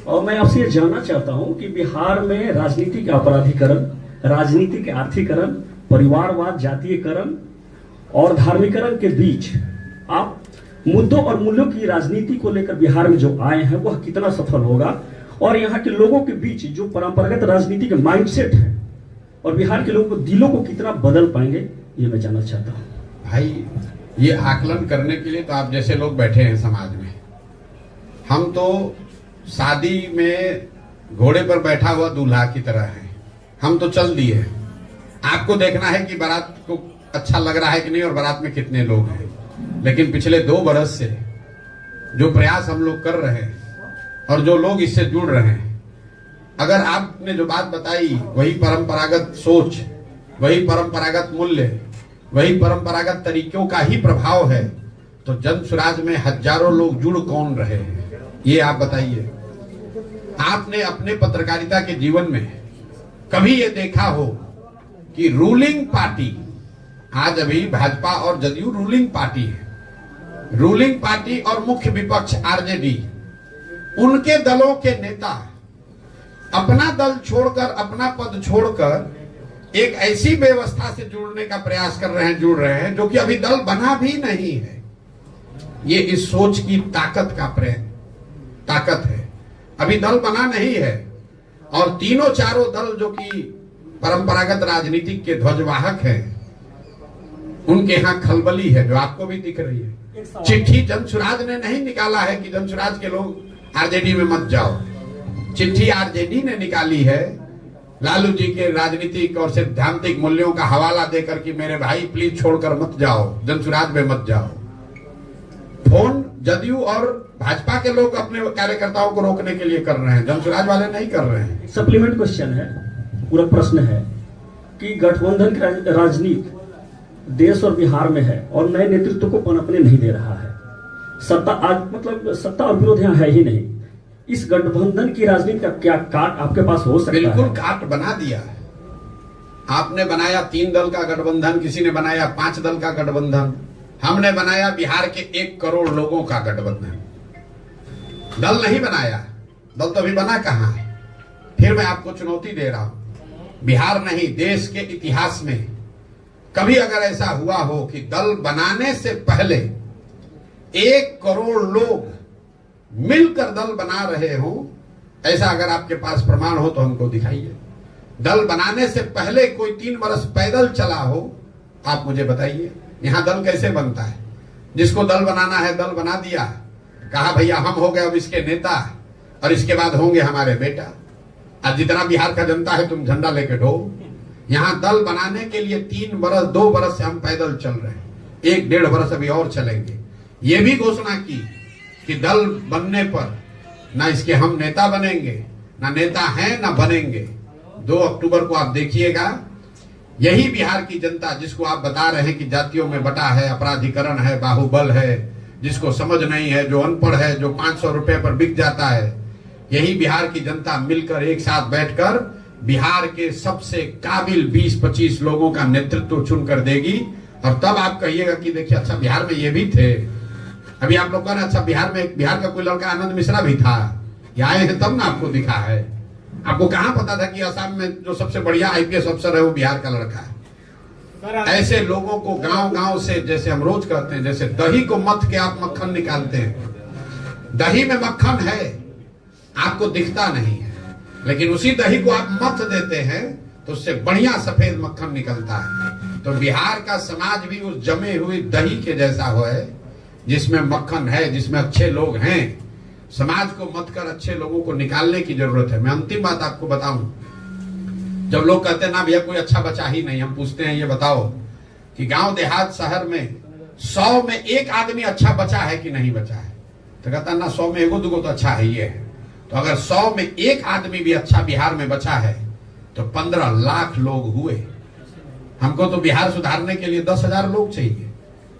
और मैं आपसे ये जानना चाहता हूं कि बिहार में राजनीतिक अपराधीकरण, राजनीतिक आर्थिकरण, परिवारवाद, जातीयकरण और धार्मिकरण के बीच आप मुद्दों और मूल्यों की राजनीति को लेकर बिहार में जो आए हैं वह कितना सफल होगा, और यहाँ के लोगों के बीच जो परंपरागत राजनीति के माइंडसेट है और बिहार के लोगों को दिलों को कितना बदल पाएंगे, ये मैं जानना चाहता हूँ। भाई, ये आकलन करने के लिए तो आप जैसे लोग बैठे हैं समाज में। हम तो शादी में घोड़े पर बैठा हुआ दूल्हा की तरह है, हम तो चल दिए। आपको देखना है कि बारात को अच्छा लग रहा है कि नहीं और बारात में कितने लोग हैं। लेकिन पिछले 2 बरस से जो प्रयास हम लोग कर रहे हैं और जो लोग इससे जुड़ रहे हैं, अगर आपने जो बात बताई वही परंपरागत सोच, वही परंपरागत मूल्य, वही परंपरागत तरीकों का ही प्रभाव है, तो जन स्वराज में हजारों लोग जुड़ कौन रहे हैं, ये आप बताइए। आपने अपने पत्रकारिता के जीवन में कभी ये देखा हो कि रूलिंग पार्टी, आज अभी भाजपा और जदयू रूलिंग पार्टी है, रूलिंग पार्टी और मुख्य विपक्ष आरजेडी, उनके दलों के नेता अपना दल छोड़कर, अपना पद छोड़कर एक ऐसी व्यवस्था से जुड़ने का प्रयास कर रहे हैं, जुड़ रहे हैं, जो कि अभी दल बना भी नहीं है। ये इस सोच की ताकत है। अभी दल बना नहीं है और तीनों चारों दल जो कि परंपरागत राजनीतिक के ध्वजवाहक हैं, उनके यहां खलबली है, जो आपको भी दिख रही है। चिट्ठी जनसुराज ने नहीं निकाला है कि जनसुराज के लोग आरजेडी में मत जाओ, चिट्ठी आरजेडी ने निकाली है लालू जी के राजनीतिक और सिद्धांतिक मूल्यों का हवाला देकर कि मेरे भाई प्लीज छोड़कर मत जाओ, जनसुराज में मत जाओ। फोन जदयू और भाजपा के लोग अपने कार्यकर्ताओं को रोकने के लिए कर रहे हैं, जनसुराज वाले नहीं कर रहे हैं। सप्लीमेंट क्वेश्चन है, पूरा प्रश्न है कि गठबंधन की राजनीति देश और बिहार में है और नए नेतृत्व को पनपने नहीं दे रहा है। सत्ता आज मतलब सत्ता और विरोध यहाँ है ही नहीं। इस गठबंधन की राजनीति का क्या काट आपके पास हो सकता है? बिल्कुल काट बना दिया है। आपने बनाया 3 दल का गठबंधन, किसी ने बनाया 5 दल का गठबंधन, हमने बनाया बिहार के 1 करोड़ लोगों का गठबंधन। दल नहीं बनाया, दल तो अभी बना कहां है। फिर मैं आपको चुनौती दे रहा हूं, बिहार नहीं देश के इतिहास में कभी अगर ऐसा हुआ हो कि दल बनाने से पहले 1 करोड़ लोग मिलकर दल बना रहे हो, ऐसा अगर आपके पास प्रमाण हो तो हमको दिखाइए। दल बनाने से पहले कोई 3 बरस पैदल चला हो, आप मुझे बताइए। यहां दल कैसे बनता है? जिसको दल बनाना है दल बना दिया, कहा भैया हम हो गए अब इसके नेता और इसके बाद होंगे हमारे बेटा। अब जितना बिहार का जनता है तुम झंडा लेके ढो। यहां दल बनाने के लिए 3 बरस 2 बरस से हम पैदल चल रहे हैं, 1-1.5 बरस अभी और चलेंगे। ये भी घोषणा की कि दल बनने पर ना इसके हम नेता बनेंगे, ना नेता हैं ना बनेंगे। 2 अक्टूबर को आप देखिएगा, यही बिहार की जनता जिसको आप बता रहे हैं कि जातियों में बटा है, अपराधीकरण है, बाहुबल है, जिसको समझ नहीं है, जो अनपढ़ है, जो 500 रुपए पर बिक जाता है, यही बिहार की जनता मिलकर एक साथ बैठकर बिहार के सबसे काबिल 20-25 लोगों का नेतृत्व चुनकर देगी। और तब आप कहिएगा कि देखिए अच्छा बिहार में ये भी थे। अभी आप लोग कह रहे हैं अच्छा बिहार का कोई लड़का आनंद मिश्रा भी था, ये आए हैं तब ना आपको दिखा है। आपको कहां पता था कि असम में जो सबसे बढ़िया आईपीएस अफसर है वो बिहार का लड़का है? ऐसे लोगों को गांव गांव से, जैसे हम रोज कहते हैं, जैसे दही को मथ के आप मक्खन निकालते हैं, दही में मक्खन है, आपको दिखता नहीं है, लेकिन उसी दही को आप मथ देते हैं तो उससे बढ़िया सफेद मक्खन निकलता है। तो बिहार का समाज भी उस जमे हुए दही के जैसा हो है, जिसमें मक्खन है, जिसमें अच्छे लोग हैं। समाज को मत कर अच्छे लोगों को निकालने की जरूरत है। मैं अंतिम बात आपको बताऊं, जब लोग कहते हैं ना भैया कोई अच्छा बचा ही नहीं, हम पूछते हैं ये बताओ कि गांव देहात शहर में 100 में 1 आदमी अच्छा बचा है कि नहीं बचा है? तो कहता ना 100 में एगो दुगो तो अच्छा है ये है। तो अगर 100 में 1 आदमी भी अच्छा बिहार में बचा है तो 15 लाख लोग हुए। हमको तो बिहार सुधारने के लिए 10,000 लोग चाहिए,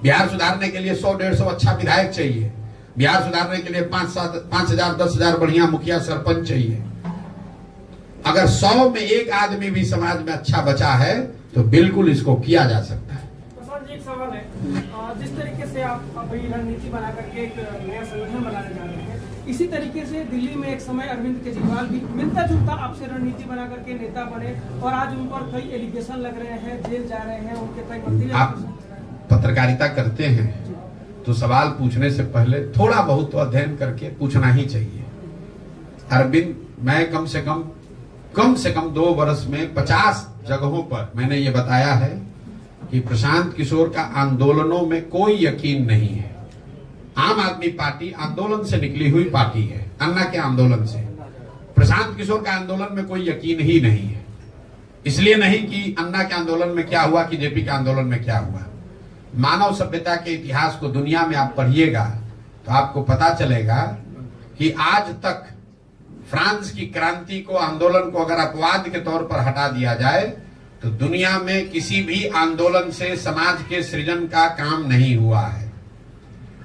बिहार सुधारने के लिए 100-150 अच्छा विधायक चाहिए, बिहार सुधारने के लिए 5,000 10,000 बढ़िया मुखिया सरपंच चाहिए। अगर 100 में 1 आदमी भी समाज में अच्छा बचा है तो बिल्कुल इसको किया जा सकता है। सर जी एक सवाल है, जिस तरीके से आप अभी रणनीति बना करके एक नया संगठन बनाने जा रहे हैं, इसी तरीके से दिल्ली में एक समय अरविंद केजरीवाल भी मिलता जुलता आपसे रणनीति बना करके नेता बने और आज उन पर कई एलिगेशन लग रहे हैं, जेल जा रहे हैं, उनके कई मंत्री। आप पत्रकारिता करते हैं तो सवाल पूछने से पहले थोड़ा बहुत तो अध्ययन करके पूछना ही चाहिए। अरविंद, मैं कम से कम 2 वर्ष में 50 जगहों पर मैंने ये बताया है कि प्रशांत किशोर का आंदोलनों में कोई यकीन नहीं है। आम आदमी पार्टी आंदोलन से निकली हुई पार्टी है, अन्ना के आंदोलन से। प्रशांत किशोर का आंदोलन में कोई यकीन ही नहीं है। इसलिए नहीं कि अन्ना के आंदोलन में क्या हुआ कि जेपी के आंदोलन में क्या हुआ। मानव सभ्यता के इतिहास को दुनिया में आप पढ़िएगा तो आपको पता चलेगा कि आज तक फ्रांस की क्रांति को, आंदोलन को अगर अपवाद के तौर पर हटा दिया जाए तो दुनिया में किसी भी आंदोलन से समाज के सृजन का काम नहीं हुआ है।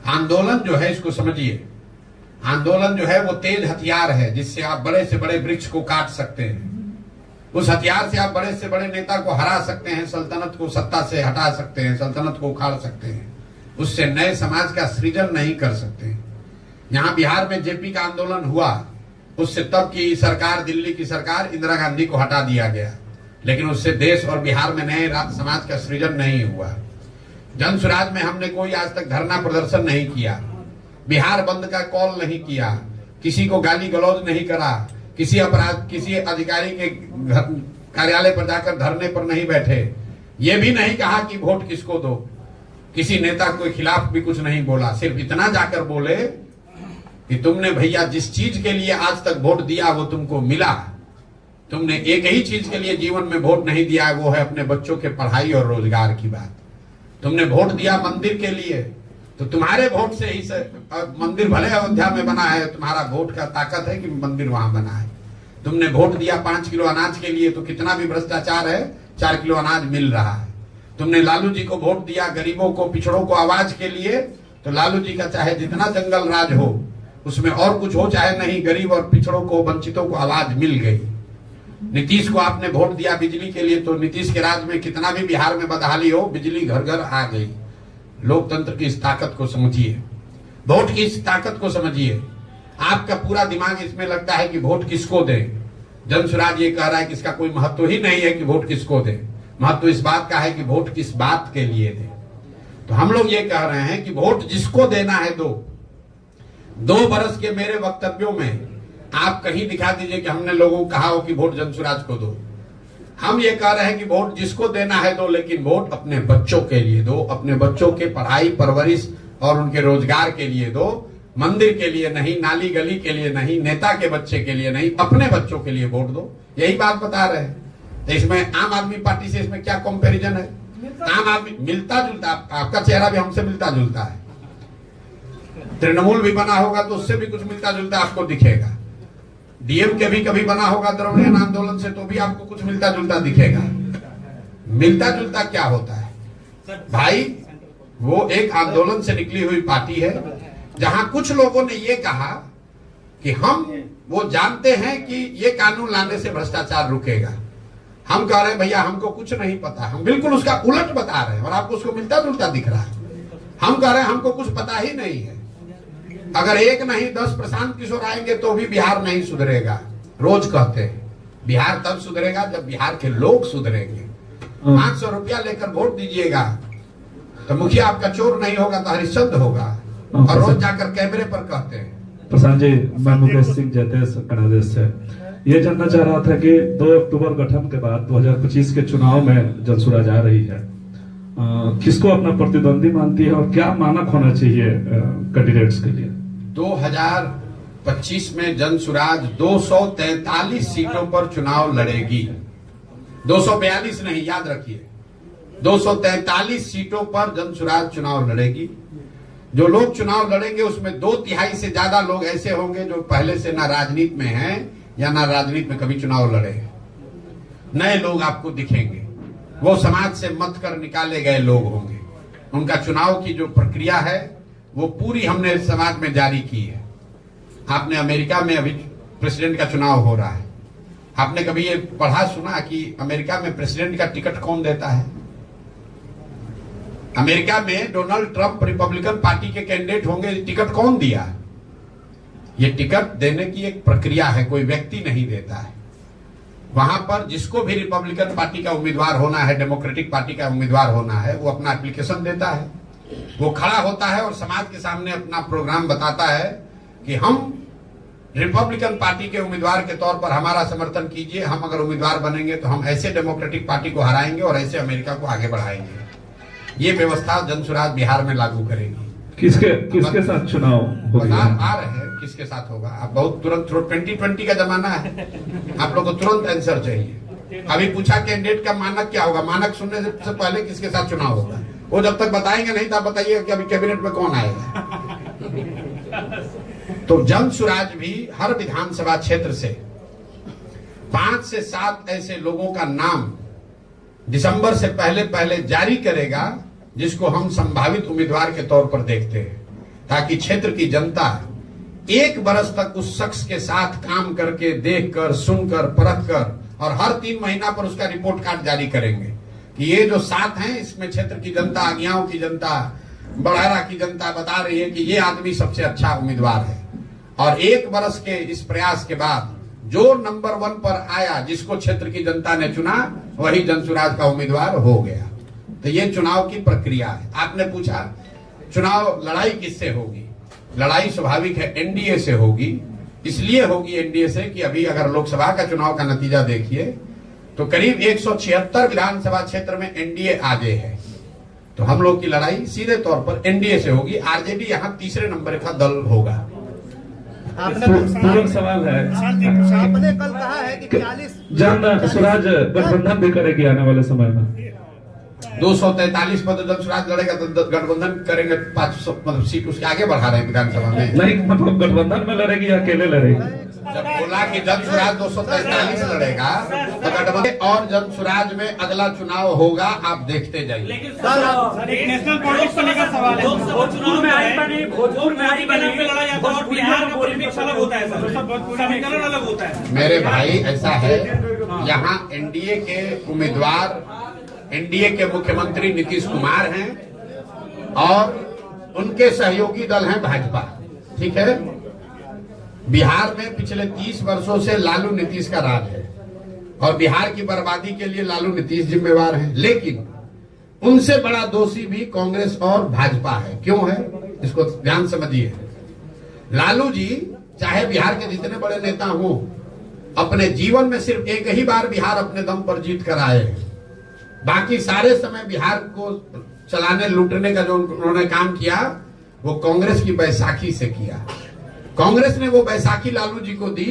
आंदोलन जो है, इसको समझिए, आंदोलन जो है वो तेज हथियार है जिससे आप बड़े से बड़े वृक्ष को काट सकते हैं। उस हथियार से आप बड़े से बड़े नेता को हरा सकते हैं, सल्तनत को सत्ता से हटा सकते हैं, सल्तनत को उखाड़ सकते हैं, उससे नए समाज का सृजन नहीं कर सकते। यहाँ बिहार में जेपी का आंदोलन हुआ, उससे तब की सरकार, दिल्ली की सरकार, इंदिरा गांधी को हटा दिया गया, लेकिन उससे देश और बिहार में नए समाज का सृजन नहीं हुआ। जन सुराज में हमने कोई आज तक धरना प्रदर्शन नहीं किया, बिहार बंद का कॉल नहीं किया, किसी को गाली गलौज नहीं करा, किसी अधिकारी के कार्यालय पर जाकर धरने पर नहीं बैठे, ये भी नहीं कहा कि वोट किसको दो, किसी नेता के खिलाफ भी कुछ नहीं बोला। सिर्फ इतना जाकर बोले कि तुमने भैया जिस चीज के लिए आज तक वोट दिया वो तुमको मिला, तुमने एक ही चीज के लिए जीवन में वोट नहीं दिया, वो है अपने बच्चों के पढ़ाई और रोजगार की बात। तुमने वोट दिया मंदिर के लिए, तो तुम्हारे वोट से ही मंदिर भले अयोध्या में बना है, तुम्हारा वोट का ताकत है कि मंदिर वहां बना है। तुमने वोट दिया 5 किलो अनाज के लिए, तो कितना भी भ्रष्टाचार है 4 किलो अनाज मिल रहा है। तुमने लालू जी को वोट दिया गरीबों को, पिछड़ों को आवाज के लिए, तो लालू जी का चाहे जितना जंगल राज हो, उसमें और कुछ हो चाहे नहीं, गरीब और पिछड़ों को, वंचितों को आवाज मिल गई। नीतीश को आपने वोट दिया बिजली के लिए, तो नीतीश के राज में कितना भी बिहार में बदहाली हो, बिजली घर घर आ गई। लोकतंत्र की इस ताकत को समझिए, वोट की इस ताकत को समझिए। आपका पूरा दिमाग इसमें लगता है कि वोट किसको दें। जन सुराज ये कह रहा है कि इसका कोई महत्व ही नहीं है कि वोट किसको दें, महत्व इस बात का है कि वोट किस बात के लिए दें। तो हम लोग ये कह रहे हैं कि वोट जिसको देना है दो। 2 बरस के मेरे वक्तव्यों में आप कहीं दिखा दीजिए कि हमने लोगों को कहा हो कि वोट जनसुराज को दो। हम ये कह रहे हैं कि वोट जिसको देना है दो, लेकिन वोट अपने बच्चों के लिए दो, अपने बच्चों के पढ़ाई परवरिश और उनके रोजगार के लिए दो, मंदिर के लिए नहीं, नाली गली के लिए नहीं, नेता के बच्चे के लिए नहीं, अपने बच्चों के लिए वोट दो। यही बात बता रहे हैं। तो इसमें आम आदमी पार्टी से इसमें क्या कंपैरिजन है? आम आदमी मिलता जुलता, आपका चेहरा भी हमसे मिलता जुलता है। तृणमूल भी बना होगा तो उससे भी कुछ मिलता जुलता आपको दिखेगा। डीएम के भी कभी बना होगा द्रविड़ियन आंदोलन से, तो भी आपको कुछ मिलता जुलता दिखेगा। मिलता जुलता क्या होता है भाई? वो एक आंदोलन से निकली हुई पार्टी है जहां कुछ लोगों ने ये कहा कि हम वो जानते हैं कि ये कानून लाने से भ्रष्टाचार रुकेगा। हम कह रहे हैं भैया हमको कुछ नहीं पता, हम बिल्कुल उसका उलट बता रहे हैं और आपको उसको मिलता जुलता दिख रहा है। हम कह रहे हैं हमको कुछ पता ही नहीं है। अगर 1 नहीं 10 प्रशांत किशोर आएंगे तो भी बिहार नहीं सुधरेगा। रोज कहते हैं बिहार तब सुधरेगा जब बिहार के लोग सुधरेंगे। 500 रुपया लेकर वोट दीजिएगा तो मुखिया आपका चोर नहीं होगा तो हरिश्चंद्र होगा। और रोज जाकर कैमरे पर कहते हैं। प्रशांत जी, मैं मुकेश सिंह जैतेश कनादेश से ये जानना चाह रहा था कि 2 अक्टूबर गठन के बाद 2025 के चुनाव में जनसुरा जा रही है, किसको अपना प्रतिद्वंदी मानती है और क्या मानक होना चाहिए कैंडिडेट्स के लिए? 2025 में जनसुराज 243 सीटों पर चुनाव लड़ेगी, 242 नहीं, याद रखिए 243 सीटों पर जनसुराज चुनाव लड़ेगी। जो लोग चुनाव लड़ेंगे उसमें 2/3 से ज्यादा लोग ऐसे होंगे जो पहले से ना राजनीति में हैं या ना राजनीति में कभी चुनाव लड़े हैं। नए लोग आपको दिखेंगे, वो समाज से मत कर निकाले गए लोग होंगे। उनका चुनाव की जो प्रक्रिया है वो पूरी हमने समाज में जारी की है। आपने अमेरिका में अभी प्रेसिडेंट का चुनाव हो रहा है, आपने कभी ये पढ़ा सुना कि अमेरिका में प्रेसिडेंट का टिकट कौन देता है? अमेरिका में डोनाल्ड ट्रंप रिपब्लिकन पार्टी के कैंडिडेट होंगे, टिकट कौन दिया? ये टिकट देने की एक प्रक्रिया है, कोई व्यक्ति नहीं देता है। वहां पर जिसको भी रिपब्लिकन पार्टी का उम्मीदवार होना है, डेमोक्रेटिक पार्टी का उम्मीदवार होना है, वो अपना एप्लीकेशन देता है, वो खड़ा होता है और समाज के सामने अपना प्रोग्राम बताता है कि हम रिपब्लिकन पार्टी के उम्मीदवार के तौर पर हमारा समर्थन कीजिए, हम अगर उम्मीदवार बनेंगे तो हम ऐसे डेमोक्रेटिक पार्टी को हराएंगे और ऐसे अमेरिका को आगे बढ़ाएंगे। ये व्यवस्था जनसुराज बिहार में लागू करेगी। किसके साथ चुनाव होगा? आ रहे हैं किसके साथ होगा। अब बहुत तुरंत 2020 का जमाना है, आप लोग को तुरंत आंसर चाहिए। अभी पूछा कैंडिडेट का मानक क्या होगा, मानक सुनने से पहले किसके साथ चुनाव होगा, वो जब तक बताएंगे नहीं तब बताइए कि अभी कैबिनेट में कौन आएगा। तो जनसुराज भी हर विधानसभा क्षेत्र से 5 से 7 ऐसे लोगों का नाम दिसंबर से पहले जारी करेगा जिसको हम संभावित उम्मीदवार के तौर पर देखते हैं, ताकि क्षेत्र की जनता 1 बरस तक उस शख्स के साथ काम करके, देखकर, सुनकर, परखकर और हर 3 महीना पर उसका रिपोर्ट कार्ड जारी करेंगे कि ये जो 7 हैं इसमें क्षेत्र की जनता, आगियाओं की जनता, बड़हरा की जनता बता रही है कि ये आदमी सबसे अच्छा उम्मीदवार है। और 1 बरस के इस प्रयास के बाद जो नंबर 1 पर आया, जिसको क्षेत्र की जनता ने चुना, वही जनसुराज का उम्मीदवार हो गया। तो ये चुनाव की प्रक्रिया है। आपने पूछा चुनाव लड़ाई किससे होगी? लड़ाई स्वाभाविक है एनडीए से होगी। इसलिए होगी एनडीए से कि अभी अगर लोकसभा का चुनाव का नतीजा देखिए तो करीब 176 विधानसभा क्षेत्र में एनडीए आगे है। तो हम लोग की लड़ाई सीधे तौर पर एनडीए से होगी। आरजेडी यहाँ 3रे नंबर का दल होगा। पूर्ण सवाल है, आपने कल कहा है कि 40 जन स्वराज गठबंधन भी करेगी आने वाले समय में। 243 पद जनसुराज लड़ेगा तो गठबंधन करेंगे, 500 मतलब सीट उसके आगे बढ़ा रहे हैं विधानसभा में। नहीं, मतलब गठबंधन में लड़ेगी या अकेले लड़ेगी? जब बोला कि जनसुराज 243 लड़ेगा तो गठबंधन और जनसुराज में अगला चुनाव होगा, आप देखते जाइए। नेशनल पॉलिटिक्स को लेकर सवाल है। भोजपुर में आई बनी, भोजपुर में आई बनी पे लड़ा जाता है और बिहार में पॉलिटिक्स अलग होता है सर, समीकरण अलग होता है। मेरे भाई ऐसा है, यहाँ एनडीए के उम्मीदवार, एनडीए के मुख्यमंत्री नीतीश कुमार हैं और उनके सहयोगी दल हैं भाजपा, ठीक है। बिहार में पिछले 30 वर्षों से लालू नीतीश का राज है और बिहार की बर्बादी के लिए लालू नीतीश जिम्मेवार हैं। लेकिन उनसे बड़ा दोषी भी कांग्रेस और भाजपा है। क्यों है, इसको ध्यान समझिए। लालू जी चाहे बिहार के जितने बड़े नेता हों, अपने जीवन में सिर्फ एक ही बार बिहार अपने दम पर जीत कर आए हैं। बाकी सारे समय बिहार को चलाने, लूटने का जो उन्होंने काम किया वो कांग्रेस की बैसाखी से किया। कांग्रेस ने वो बैसाखी लालू जी को दी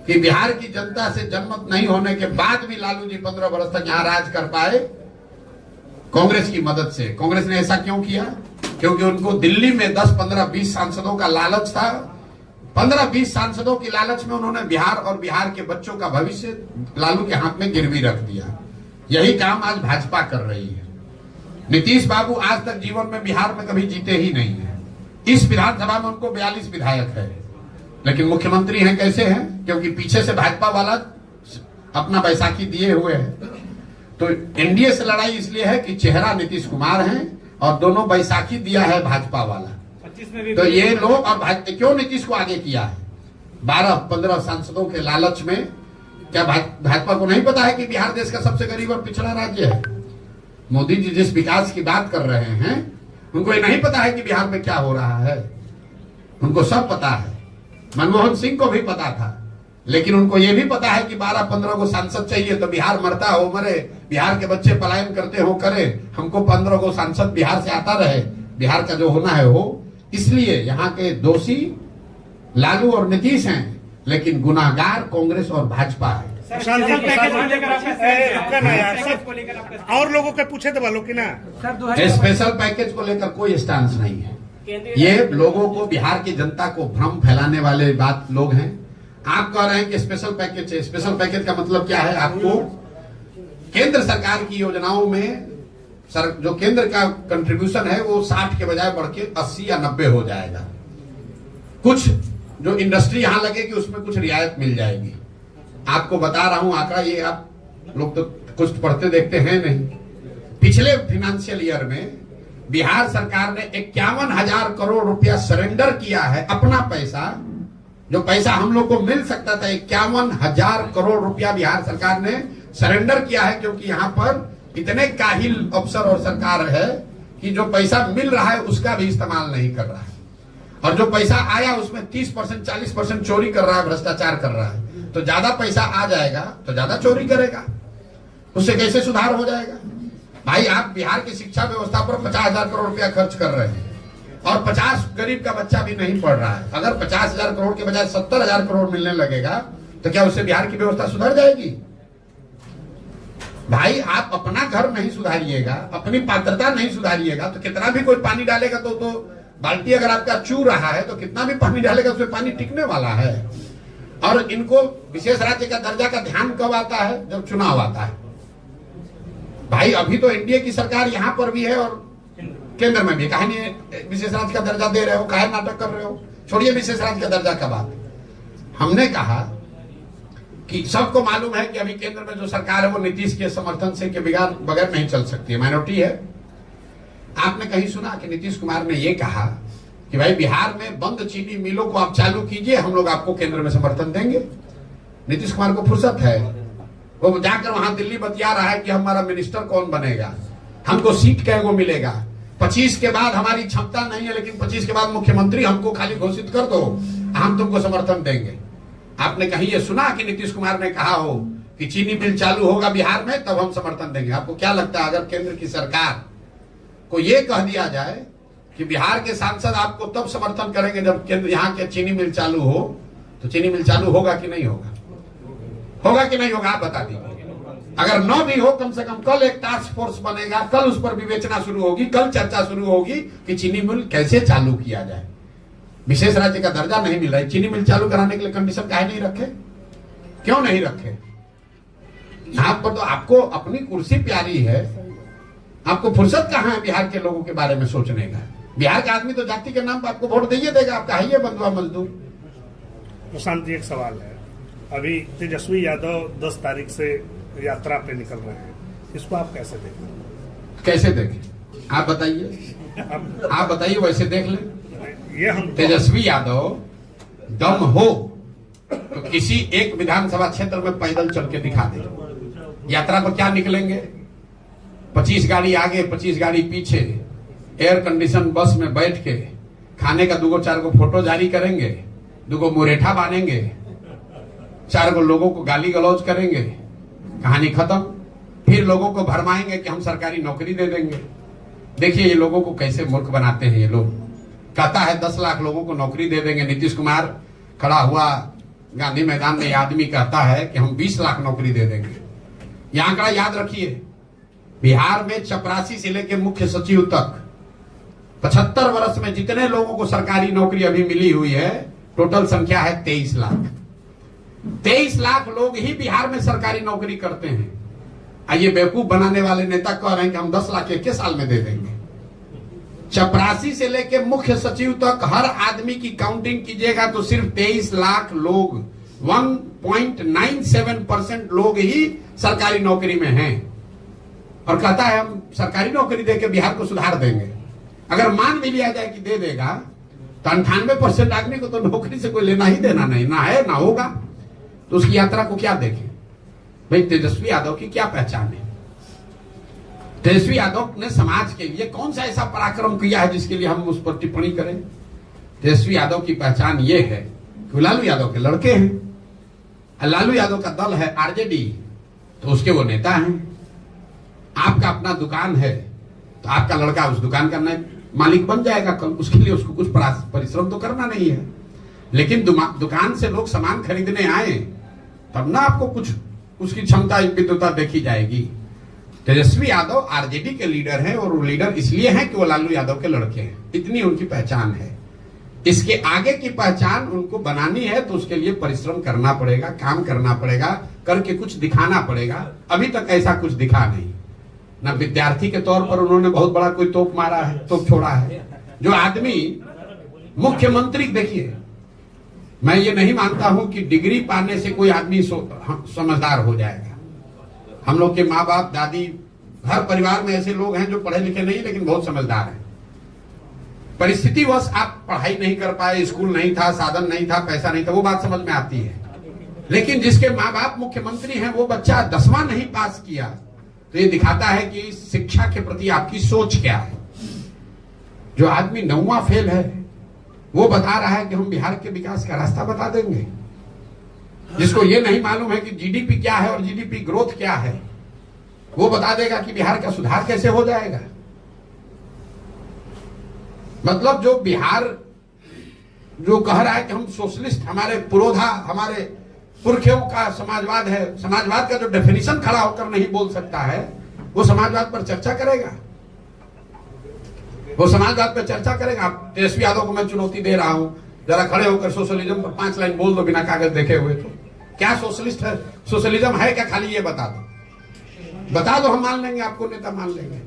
कि बिहार की जनता से जनमत नहीं होने के बाद भी लालू जी 15 वर्ष तक यहाँ राज कर पाए, कांग्रेस की मदद से। कांग्रेस ने ऐसा क्यों किया? क्योंकि उनको दिल्ली में 10, 15, 20 सांसदों का लालच था। 15-20 सांसदों की लालच में उन्होंने बिहार और बिहार के बच्चों का भविष्य लालू के हाथ में गिरवी रख दिया। यही काम आज भाजपा कर रही है। नीतीश बाबू आज तक जीवन में बिहार में कभी जीते ही नहीं है। इस विधानसभा में उनको 42 विधायक है, लेकिन मुख्यमंत्री हैं कैसे हैं? क्योंकि पीछे से भाजपा वाला अपना बैसाखी दिए हुए है। तो एनडीए से लड़ाई इसलिए है कि चेहरा नीतीश कुमार है और दोनों बैसाखी दिया है भाजपा वाला। तो ये लोग और भाजपा क्यों नीतीश को आगे किया है? 12-15 सांसदों के लालच में। क्या भाजपा को नहीं पता है कि बिहार देश का सबसे गरीब और पिछड़ा राज्य है? मोदी जी जिस विकास की बात कर रहे हैं, उनको ये नहीं पता है कि बिहार में क्या हो रहा है। उनको सब पता है। मनमोहन सिंह को भी पता था, लेकिन उनको ये भी पता है कि 12-15 को सांसद चाहिए तो बिहार मरता हो मरे, बिहार के बच्चे पलायन करते हो करे, हमको 15 को सांसद बिहार से आता रहे, बिहार का जो होना है हो। इसलिए यहाँ के दोषी लालू और नीतीश हैं, लेकिन गुनाहगार कांग्रेस और भाजपा है। प्रशांत जी, पैकेज को लेकर रुका ना यार, पैकेज को लेकर आपका सब और लोगों के पूछे थे वालों की ना। स्पेशल पैकेज को लेकर कोई स्टांस नहीं है। ये लोगों को, बिहार की जनता को भ्रम फैलाने वाले बात लोग हैं। आप कह रहे हैं कि स्पेशल पैकेज है। स्पेशल पैकेज का मतलब क्या है? आपको केंद्र सरकार की योजनाओं में जो केंद्र का कंट्रीब्यूशन है वो 60 के बजाय बढ़ के 80 या 90 हो जाएगा। कुछ जो इंडस्ट्री यहां लगेगी उसमें कुछ रियायत मिल जाएगी। आपको बता रहा हूं आंकड़ा, ये आप लोग तो कुछ पढ़ते देखते हैं नहीं। पिछले फाइनेंशियल ईयर में बिहार सरकार ने 51,000 करोड़ रुपया सरेंडर किया है, अपना पैसा, जो पैसा हम लोग को मिल सकता था। 51,000 करोड़ रुपया बिहार सरकार ने सरेंडर किया है, क्योंकि यहाँ पर इतने काहिल अफसर और सरकार है कि जो पैसा मिल रहा है उसका भी इस्तेमाल नहीं कर रहा है, और जो पैसा आया उसमें 30% 40% चोरी कर रहा है, भ्रष्टाचार कर रहा है। तो ज्यादा पैसा आ जाएगा तो ज्यादा चोरी करेगा, उससे कैसे सुधार हो जाएगा? भाई, आप बिहार की शिक्षा व्यवस्था पर 50,000 करोड़ रुपया खर्च कर रहे हैं और 50 गरीब का बच्चा भी नहीं पढ़ रहा है। अगर 50,000 करोड़ के बजाय 70,000 करोड़ मिलने लगेगा तो क्या उससे बिहार की व्यवस्था सुधर जाएगी? भाई, आप अपना घर नहीं सुधारिएगा, अपनी पात्रता नहीं सुधारिएगा तो कितना भी कोई पानी डालेगा तो बाल्टी अगर आपका चू रहा है तो कितना भी पानी डालेगा उसमें पानी टिकने वाला है। और इनको विशेष राज्य का दर्जा का ध्यान कब आता है? जब चुनाव आता है। भाई, अभी तो एनडीए की सरकार यहां पर भी है और केंद्र में भी। काहे नहीं विशेष राज्य का दर्जा दे रहे हो? काहे नाटक कर रहे हो? छोड़िए विशेष राज्य का दर्जा का बात। हमने कहा कि सबको मालूम है कि अभी केंद्र में जो सरकार है वो नीतीश के समर्थन से के बगैर नहीं चल सकती है, माइनॉरिटी है। आपने कहीं सुना कि नीतीश कुमार ने यह कहा कि भाई बिहार में बंद चीनी मिलों को आप चालू कीजिए, हम लोग आपको केंद्र में समर्थन देंगे? नीतीश कुमार को फुर्सत है? वो जाकर वहां दिल्ली बतिया रहा है कि हमारा मिनिस्टर कौन बनेगा, हमको सीट कैगो मिलेगा, 25 के बाद हमारी क्षमता नहीं है, लेकिन 25 के बाद मुख्यमंत्री हमको खाली घोषित कर दो, हम तुमको समर्थन देंगे। आपने कहीं ये सुना कि नीतीश कुमार ने कहा हो कि चीनी मिल चालू होगा बिहार में तब हम समर्थन देंगे? आपको क्या लगता है, अगर केंद्र की सरकार को यह कह दिया जाए कि बिहार के सांसद आपको तब समर्थन करेंगे जब केंद्र यहाँ के चीनी मिल चालू हो, तो चीनी मिल चालू होगा कि नहीं होगा? होगा कि नहीं होगा? आप बता दीजिए। अगर न भी हो, कम से कम कल एक टास्क फोर्स बनेगा, कल उस पर विवेचना शुरू होगी, कल चर्चा शुरू होगी कि चीनी मिल कैसे चालू किया जाए। विशेष राज्य का दर्जा नहीं मिल रहा है, चीनी मिल चालू कराने के लिए कंडीशन काहे नहीं रखे? क्यों नहीं रखे? यहाँ पर तो आपको अपनी कुर्सी प्यारी है, आपको फुर्सत कहाँ है बिहार के लोगों के बारे में सोचने का? बिहार का आदमी तो जाति के नाम पर आपको वोट दे देगा, आपका है ये बंधुआ मजदूर। प्रशांत जी, एक सवाल है। अभी तेजस्वी यादव 10 तारीख से यात्रा पे निकल रहे हैं, इसको आप कैसे देखें? कैसे देखें? आप बताइए, आप बताइए, वैसे देख लें। ये हम तेजस्वी यादव दम हो तो किसी एक विधानसभा क्षेत्र में पैदल चल के दिखा दे। यात्रा पर क्या निकलेंगे? 25 गाड़ी आगे 25 गाड़ी पीछे, एयर कंडीशन बस में बैठ के खाने का 2-4 को फोटो जारी करेंगे, 2 मुरेठा बांधेंगे, 4 लोगों को गाली गलौज करेंगे, कहानी खत्म। फिर लोगों को भरमाएंगे कि हम सरकारी नौकरी दे देंगे। देखिए ये लोगों को कैसे मूर्ख बनाते हैं ये लोग। कहता है 10 लाख लोगों को नौकरी दे देंगे। नीतीश कुमार खड़ा हुआ गांधी मैदान में, ये आदमी कहता है कि हम 20 लाख नौकरी दे देंगे। यह आंकड़ा याद रखिए, बिहार में चपरासी से लेकर मुख्य सचिव तक 75 वर्ष में जितने लोगों को सरकारी नौकरी अभी मिली हुई है, टोटल संख्या है 23 लाख। 23 लाख लोग ही बिहार में सरकारी नौकरी करते हैं। ये बेवकूफ बनाने वाले नेता कह रहे हैं कि हम 10 लाख 1 साल में दे देंगे। चपरासी से लेकर मुख्य सचिव तक हर आदमी की काउंटिंग कीजिएगा तो सिर्फ 23 लाख लोग, 1.97% लोग ही सरकारी नौकरी में हैं। और कहता है हम सरकारी नौकरी देकर बिहार को सुधार देंगे। अगर मान भी लिया जाए कि दे देगा तो 98% आदमी को तो नौकरी से कोई लेना ही देना नहीं, ना है ना होगा। तो उसकी यात्रा को क्या देखें? भाई तेजस्वी यादव की क्या पहचान है? तेजस्वी यादव ने समाज के लिए कौन सा ऐसा पराक्रम किया है जिसके लिए हम उस पर टिप्पणी करें? तेजस्वी यादव की पहचान ये है कि लालू यादव के लड़के हैं। लालू यादव का दल है आरजेडी, तो उसके वो नेता हैं। आपका अपना दुकान है तो आपका लड़का उस दुकान का मालिक बन जाएगा कल, उसके लिए उसको कुछ परिश्रम तो करना नहीं है। लेकिन दुकान से लोग सामान खरीदने आए तब ना आपको कुछ उसकी क्षमता विद्युता देखी जाएगी। तेजस्वी यादव आरजेडी के लीडर हैं और वो लीडर इसलिए हैं कि वो लालू यादव के लड़के हैं। इतनी उनकी पहचान है। इसके आगे की पहचान उनको बनानी है तो उसके लिए परिश्रम करना पड़ेगा, काम करना पड़ेगा, करके कुछ दिखाना पड़ेगा। अभी तक ऐसा कुछ दिखा नहीं। ना विद्यार्थी के तौर पर उन्होंने बहुत बड़ा कोई तोप मारा है, तोप छोड़ा है। जो आदमी मुख्यमंत्री, देखिए मैं ये नहीं मानता हूं कि डिग्री पाने से कोई आदमी समझदार हो जाएगा। हम लोग के माँ बाप, दादी, हर परिवार में ऐसे लोग हैं जो पढ़े लिखे नहीं लेकिन बहुत समझदार हैं। परिस्थितिवश आप पढ़ाई नहीं कर पाए, स्कूल नहीं था, साधन नहीं था, पैसा नहीं था, वो बात समझ में आती है। लेकिन जिसके माँ बाप मुख्यमंत्री हैं वो बच्चा 10वां नहीं पास किया, तो ये दिखाता है कि शिक्षा के प्रति आपकी सोच क्या है। जो आदमी 9वां फेल है वो बता रहा है कि हम बिहार के विकास का रास्ता बता देंगे। जिसको ये नहीं मालूम है कि जीडीपी क्या है और जीडीपी ग्रोथ क्या है, वो बता देगा कि बिहार का सुधार कैसे हो जाएगा। मतलब जो बिहार जो कह रहा है कि हम सोशलिस्ट, हमारे पुरोधा, हमारे पुरखों का समाजवाद है, समाजवाद का जो डेफिनेशन खड़ा होकर नहीं बोल सकता है वो समाजवाद पर चर्चा करेगा। वो समाजवाद पर चर्चा करेगा। तेजस्वी यादव को मैं चुनौती दे रहा हूं, जरा खड़े होकर सोशलिज्म पर 5 लाइन बोल दो बिना कागज देखे हुए। तो क्या सोशलिस्ट है? सोशलिज्म है क्या? खाली ये बता दो, हम मान लेंगे, आपको नेता मान लेंगे।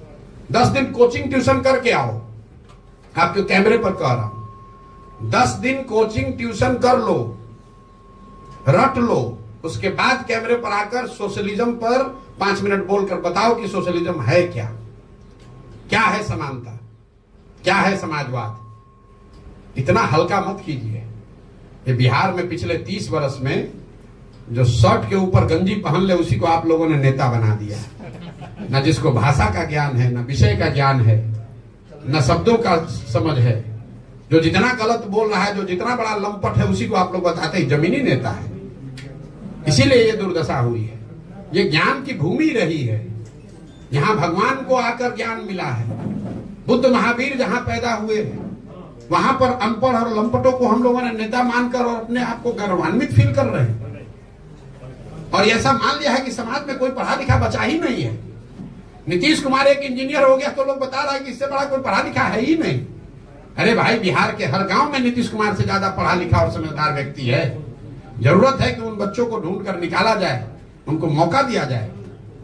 10 दिन कोचिंग ट्यूशन करके आओ, आपके कैमरे पर कह रहा हूं। 10 दिन कोचिंग ट्यूशन कर लो, रट लो, उसके बाद कैमरे पर आकर सोशलिज्म पर 5 मिनट बोलकर बताओ कि सोशलिज्म है क्या, क्या है समानता, क्या है समाजवाद। इतना हल्का मत कीजिए। ये बिहार में पिछले 30 वर्ष में जो शर्ट के ऊपर गंजी पहन ले उसी को आप लोगों ने नेता बना दिया। न जिसको भाषा का ज्ञान है, न विषय का ज्ञान है, न शब्दों का समझ है। जो जितना गलत बोल रहा है, जो जितना बड़ा लंपट है, उसी को आप लोग बताते हैं जमीनी नेता है। इसीलिए ये दुर्दशा हुई है। ये ज्ञान की भूमि रही है, यहाँ भगवान को आकर ज्ञान मिला है। बुद्ध महावीर जहां पैदा हुए वहां पर अनपढ़ और लंपटों को हम लोगों ने नेता मानकर और अपने आप को गौरवान्वित फील कर रहे हैं। और ऐसा मान लिया है कि समाज में कोई पढ़ा लिखा बचा ही नहीं है। नीतीश कुमार एक इंजीनियर हो गया तो लोग बता रहा है कि इससे बड़ा कोई पढ़ा लिखा है ही नहीं। अरे भाई, बिहार के हर गांव में नीतीश कुमार से ज्यादा पढ़ा लिखा और समझदार व्यक्ति है। जरूरत है कि उन बच्चों को ढूंढ कर निकाला जाए, उनको मौका दिया जाए।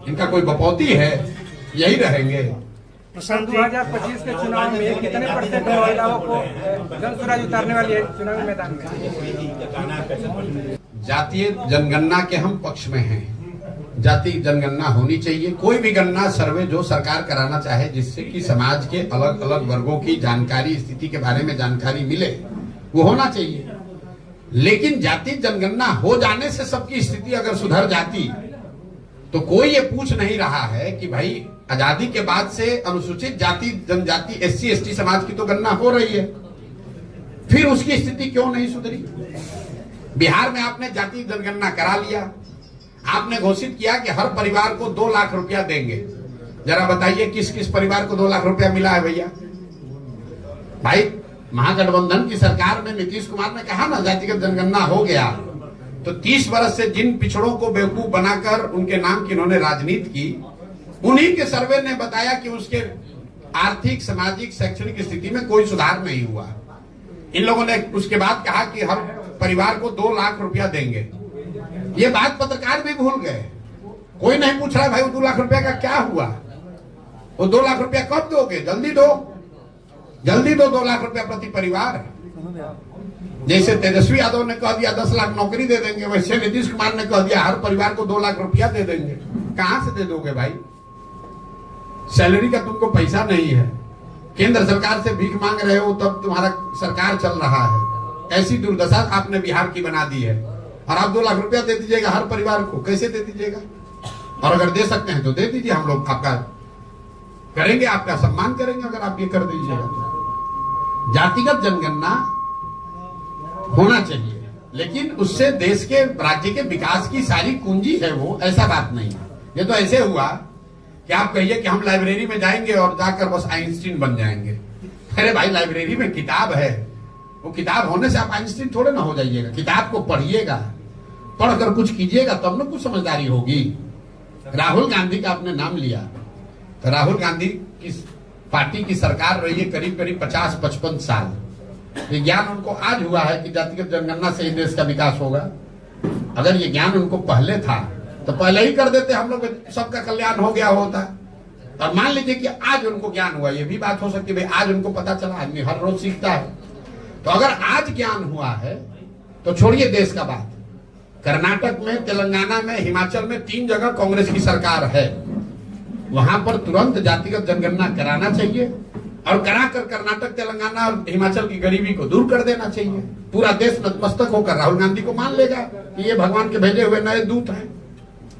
इनका कोई बपौती है, यही रहेंगे। 2025 के चुनाव में कितने % महिलाओं को जनसुराज उतारने वाली है चुनावी मैदान में? जातीय जनगणना के हम पक्ष में हैं। जाति जनगणना होनी चाहिए। कोई भी गणना, सर्वे जो सरकार कराना चाहे जिससे कि समाज के अलग अलग वर्गों की जानकारी, स्थिति के बारे में जानकारी मिले, वो होना चाहिए। लेकिन जाति जनगणना हो जाने से सबकी स्थिति अगर सुधर जाती तो कोई ये पूछ नहीं रहा है कि भाई आजादी के बाद से अनुसूचित जाति, जनजाति, SC ST समाज की तो गणना हो रही है, फिर उसकी स्थिति क्यों नहीं सुधरी? बिहार में आपने जाति जनगणना करा लिया, आपने घोषित किया कि हर परिवार को 2 लाख रुपया देंगे। जरा बताइए किस किस परिवार को 2 लाख रुपया मिला है भैया? भाई, महागठबंधन की सरकार में नीतीश कुमार ने कहा ना जातिगत जनगणना हो गया, तो 30 वर्ष से जिन पिछड़ों को बेवकूफ बनाकर उनके नाम की इन्होंने राजनीति की, उन्हीं के सर्वे ने बताया कि उसके आर्थिक, सामाजिक, शैक्षणिक स्थिति में कोई सुधार नहीं हुआ। इन लोगों ने उसके बाद कहा कि हर परिवार को 2 लाख रुपया देंगे। ये बात पत्रकार भी भूल गए। कोई नहीं पूछ रहा भाई वो 2 लाख रुपया का क्या हुआ, वो 2 लाख रुपया कब दोगे? जल्दी दो, जल्दी दो 2 लाख रुपया प्रति परिवार। जैसे तेजस्वी यादव ने कह दिया 10 लाख नौकरी दे देंगे, वैसे नीतीश कुमार ने कह दिया हर परिवार को 2 लाख रुपया दे देंगे। कहां से दे दोगे भाई? सैलरी का तुमको पैसा नहीं है, केंद्र सरकार से भीख मांग रहे हो, तब तुम्हारा सरकार चल रहा है। ऐसी दुर्दशा आपने बिहार की बना दी है। और आप 2 लाख रुपया दे दीजिएगा हर परिवार को, कैसे दे दीजिएगा? और अगर दे सकते हैं तो दे दीजिए, हम लोग आपका करेंगे, आपका सम्मान करेंगे अगर आप ये कर दीजिएगा तो। जातिगत जनगणना होना चाहिए, लेकिन उससे देश के राज्य के विकास की सारी कुंजी है वो, ऐसा बात नहीं है। ये तो ऐसे हुआ कि आप कहिए कि हम लाइब्रेरी में जाएंगे और जाकर बस आइंस्टीन बन जाएंगे। अरे भाई, लाइब्रेरी में किताब है, वो किताब होने से आप आइंस्टीन थोड़े ना हो जाइएगा। किताब को पढ़िएगा, पढ़कर कुछ कीजिएगा तब ना कुछ समझदारी होगी। राहुल गांधी का आपने नाम लिया, तो राहुल गांधी की पार्टी की सरकार रही है करीब करीब 50-55 साल। ये ज्ञान उनको आज हुआ है कि जातिगत जनगणना से ही देश का विकास होगा। अगर ये ज्ञान उनको पहले था तो पहले ही कर देते, हम लोग सबका कल्याण हो गया होता। और मान लीजिए कि आज उनको ज्ञान हुआ, ये भी बात हो सकती है भाई आज उनको पता चला, आदमी हर रोज सीखता है। तो अगर आज ज्ञान हुआ है तो छोड़िए देश का बात, कर्नाटक में, तेलंगाना में, हिमाचल में 3 जगह कांग्रेस की सरकार है, वहां पर तुरंत जातिगत जनगणना कराना चाहिए और कराकर कर्नाटक, तेलंगाना और हिमाचल की गरीबी को दूर कर देना चाहिए। पूरा देश नतमस्तक होकर राहुल गांधी को मान लेगा कि ये भगवान के भेजे हुए नए दूत हैं,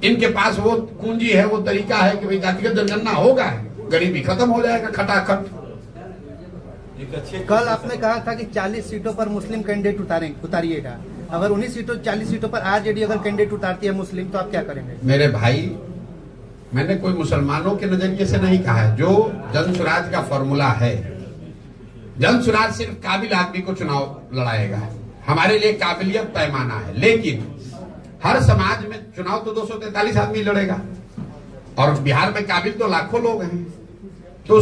इनके पास वो कुंजी है, वो तरीका है कि भाई जातिगत जनगणना होगा, गरीबी खत्म हो जाएगा खटाखट। कल आपने कहा था कि 40 सीटों पर मुस्लिम कैंडिडेट उतारिएगा, अगर 40 सीटों पर आरजेडी अगर कैंडिडेट उतारती है मुस्लिम, तो आप क्या करेंगे? मेरे भाई, मैंने कोई मुसलमानों के नजरिए से नहीं कहा है। जो जन स्वराज का फॉर्मूला है, जन स्वराज सिर्फ काबिल आदमी को चुनाव लड़ाएगा। हमारे लिए काबिलियत पैमाना है, लेकिन हर समाज में चुनाव तो 243 आदमी लड़ेगा और बिहार में काबिल तो लाखों लोग हैं। तो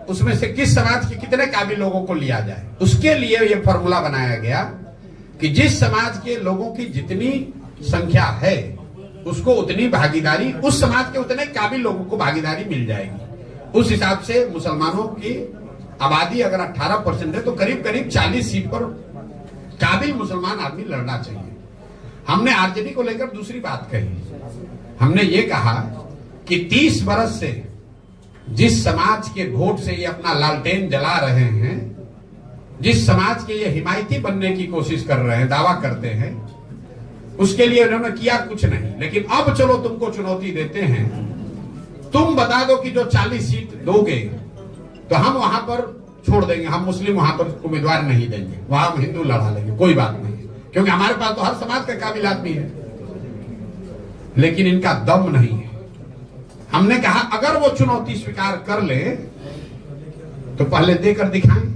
उसमें से किस समाज के कितने काबिल लोगों को लिया जाए, उसके लिए यह फॉर्मूला बनाया गया कि जिस समाज के लोगों की जितनी संख्या है उसको उतनी भागीदारी, उस समाज के उतने काबिल लोगों को भागीदारी मिल जाएगी। उस हिसाब से मुसलमानों की आबादी अगर 18% है तो करीब करीब 40 सीट पर काबिल मुसलमान आदमी लड़ना चाहिए। हमने आरजेडी को लेकर दूसरी बात कही, हमने ये कहा कि 30 बरस से जिस समाज के वोट से ये अपना लालटेन जला रहे हैं, जिस समाज के ये हिमायती बनने की कोशिश कर रहे हैं, दावा करते हैं, उसके लिए उन्होंने किया कुछ नहीं। लेकिन अब चलो तुमको चुनौती देते हैं, तुम बता दो कि जो 40 सीट दोगे तो हम वहां पर छोड़ देंगे, हम मुस्लिम वहां पर उम्मीदवार नहीं देंगे, वहां हम हिंदू लड़ा लेंगे, कोई बात नहीं, क्योंकि हमारे पास तो हर समाज का काबिल आदमी है। लेकिन इनका दम नहीं है। हमने कहा अगर वो चुनौती स्वीकार कर ले तो पहले देकर दिखाएं।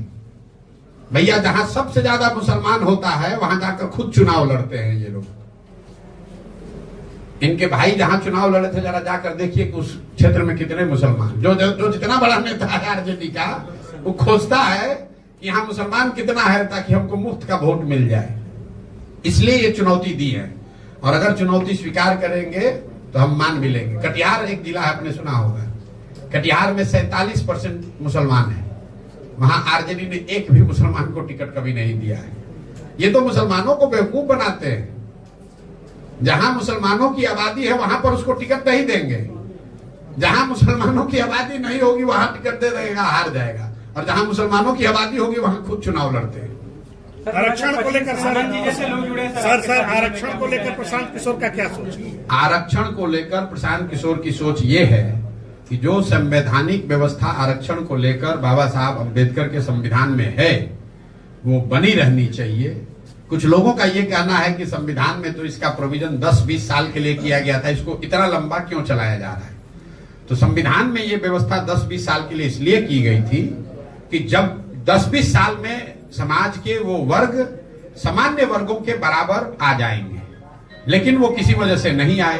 भैया, जहां सबसे ज्यादा मुसलमान होता है वहां जाकर खुद चुनाव लड़ते हैं ये लोग। इनके भाई जहां चुनाव लड़े थे, जरा जाकर देखिए कि उस क्षेत्र में कितने मुसलमान, जो जितना बड़ा नेता है आरजेडी का, वो खोजता है कि यहाँ मुसलमान कितना है ताकि हमको मुफ्त का वोट मिल जाए। इसलिए ये चुनौती दी है, और अगर चुनौती स्वीकार करेंगे तो हम मान भी लेंगे। कटिहार एक जिला है, आपने सुना होगा, कटिहार में 47% मुसलमान है, वहां आरजेडी ने एक भी मुसलमान को टिकट कभी नहीं दिया है। ये तो मुसलमानों को बेवकूफ बनाते हैं। जहां मुसलमानों की आबादी है वहां पर उसको टिकट नहीं देंगे, जहां मुसलमानों की आबादी नहीं होगी वहां टिकट दे देगा, हार जाएगा, और जहां मुसलमानों की आबादी होगी वहां खुद चुनाव लड़ते हैं। आरक्षण को लेकर जैसे लोग जुड़े सर आरक्षण को लेकर प्रशांत किशोर का क्या सोच है? आरक्षण को लेकर प्रशांत किशोर की सोच ये है कि जो संवैधानिक व्यवस्था आरक्षण को लेकर बाबा साहब अम्बेडकर के संविधान में है वो बनी रहनी चाहिए। कुछ लोगों का ये कहना है कि संविधान में तो इसका प्रोविजन 10-20 साल के लिए किया गया था, इसको इतना लंबा क्यों चलाया जा रहा है? तो संविधान में ये व्यवस्था 10-20 साल के लिए इसलिए की गई थी कि जब 10-20 साल में समाज के वो वर्ग सामान्य वर्गों के बराबर आ जाएंगे, लेकिन वो किसी वजह से नहीं आए।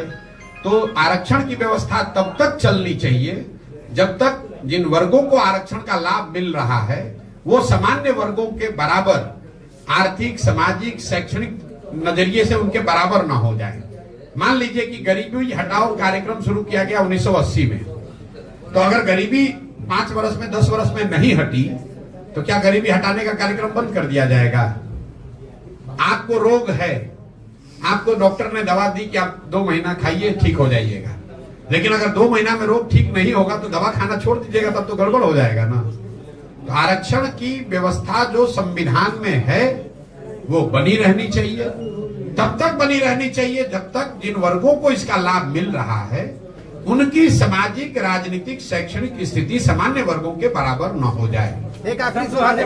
तो आरक्षण की व्यवस्था तब तक चलनी चाहिए जब तक जिन वर्गों को आरक्षण का लाभ मिल रहा है वो सामान्य वर्गों के बराबर आर्थिक, सामाजिक, शैक्षणिक नजरिए से उनके बराबर ना हो जाए। मान लीजिए कि गरीबी हटाओ कार्यक्रम शुरू किया गया 1980 में, तो अगर गरीबी 5 वर्ष में, 10 वर्ष में नहीं हटी तो क्या गरीबी हटाने का कार्यक्रम बंद कर दिया जाएगा? आपको रोग है, आपको डॉक्टर ने दवा दी कि आप 2 महीना खाइए, ठीक हो जाइएगा, लेकिन अगर 2 महीना में रोग ठीक नहीं होगा तो दवा खाना छोड़ दीजिएगा, तब तो गड़बड़ हो जाएगा ना। तो आरक्षण की व्यवस्था जो संविधान में है वो बनी रहनी चाहिए, तब तक बनी रहनी चाहिए जब तक जिन वर्गों को इसका लाभ मिल रहा है उनकी सामाजिक, राजनीतिक, शैक्षणिक स्थिति सामान्य वर्गों के बराबर न हो जाए। एक आखिरी सवाल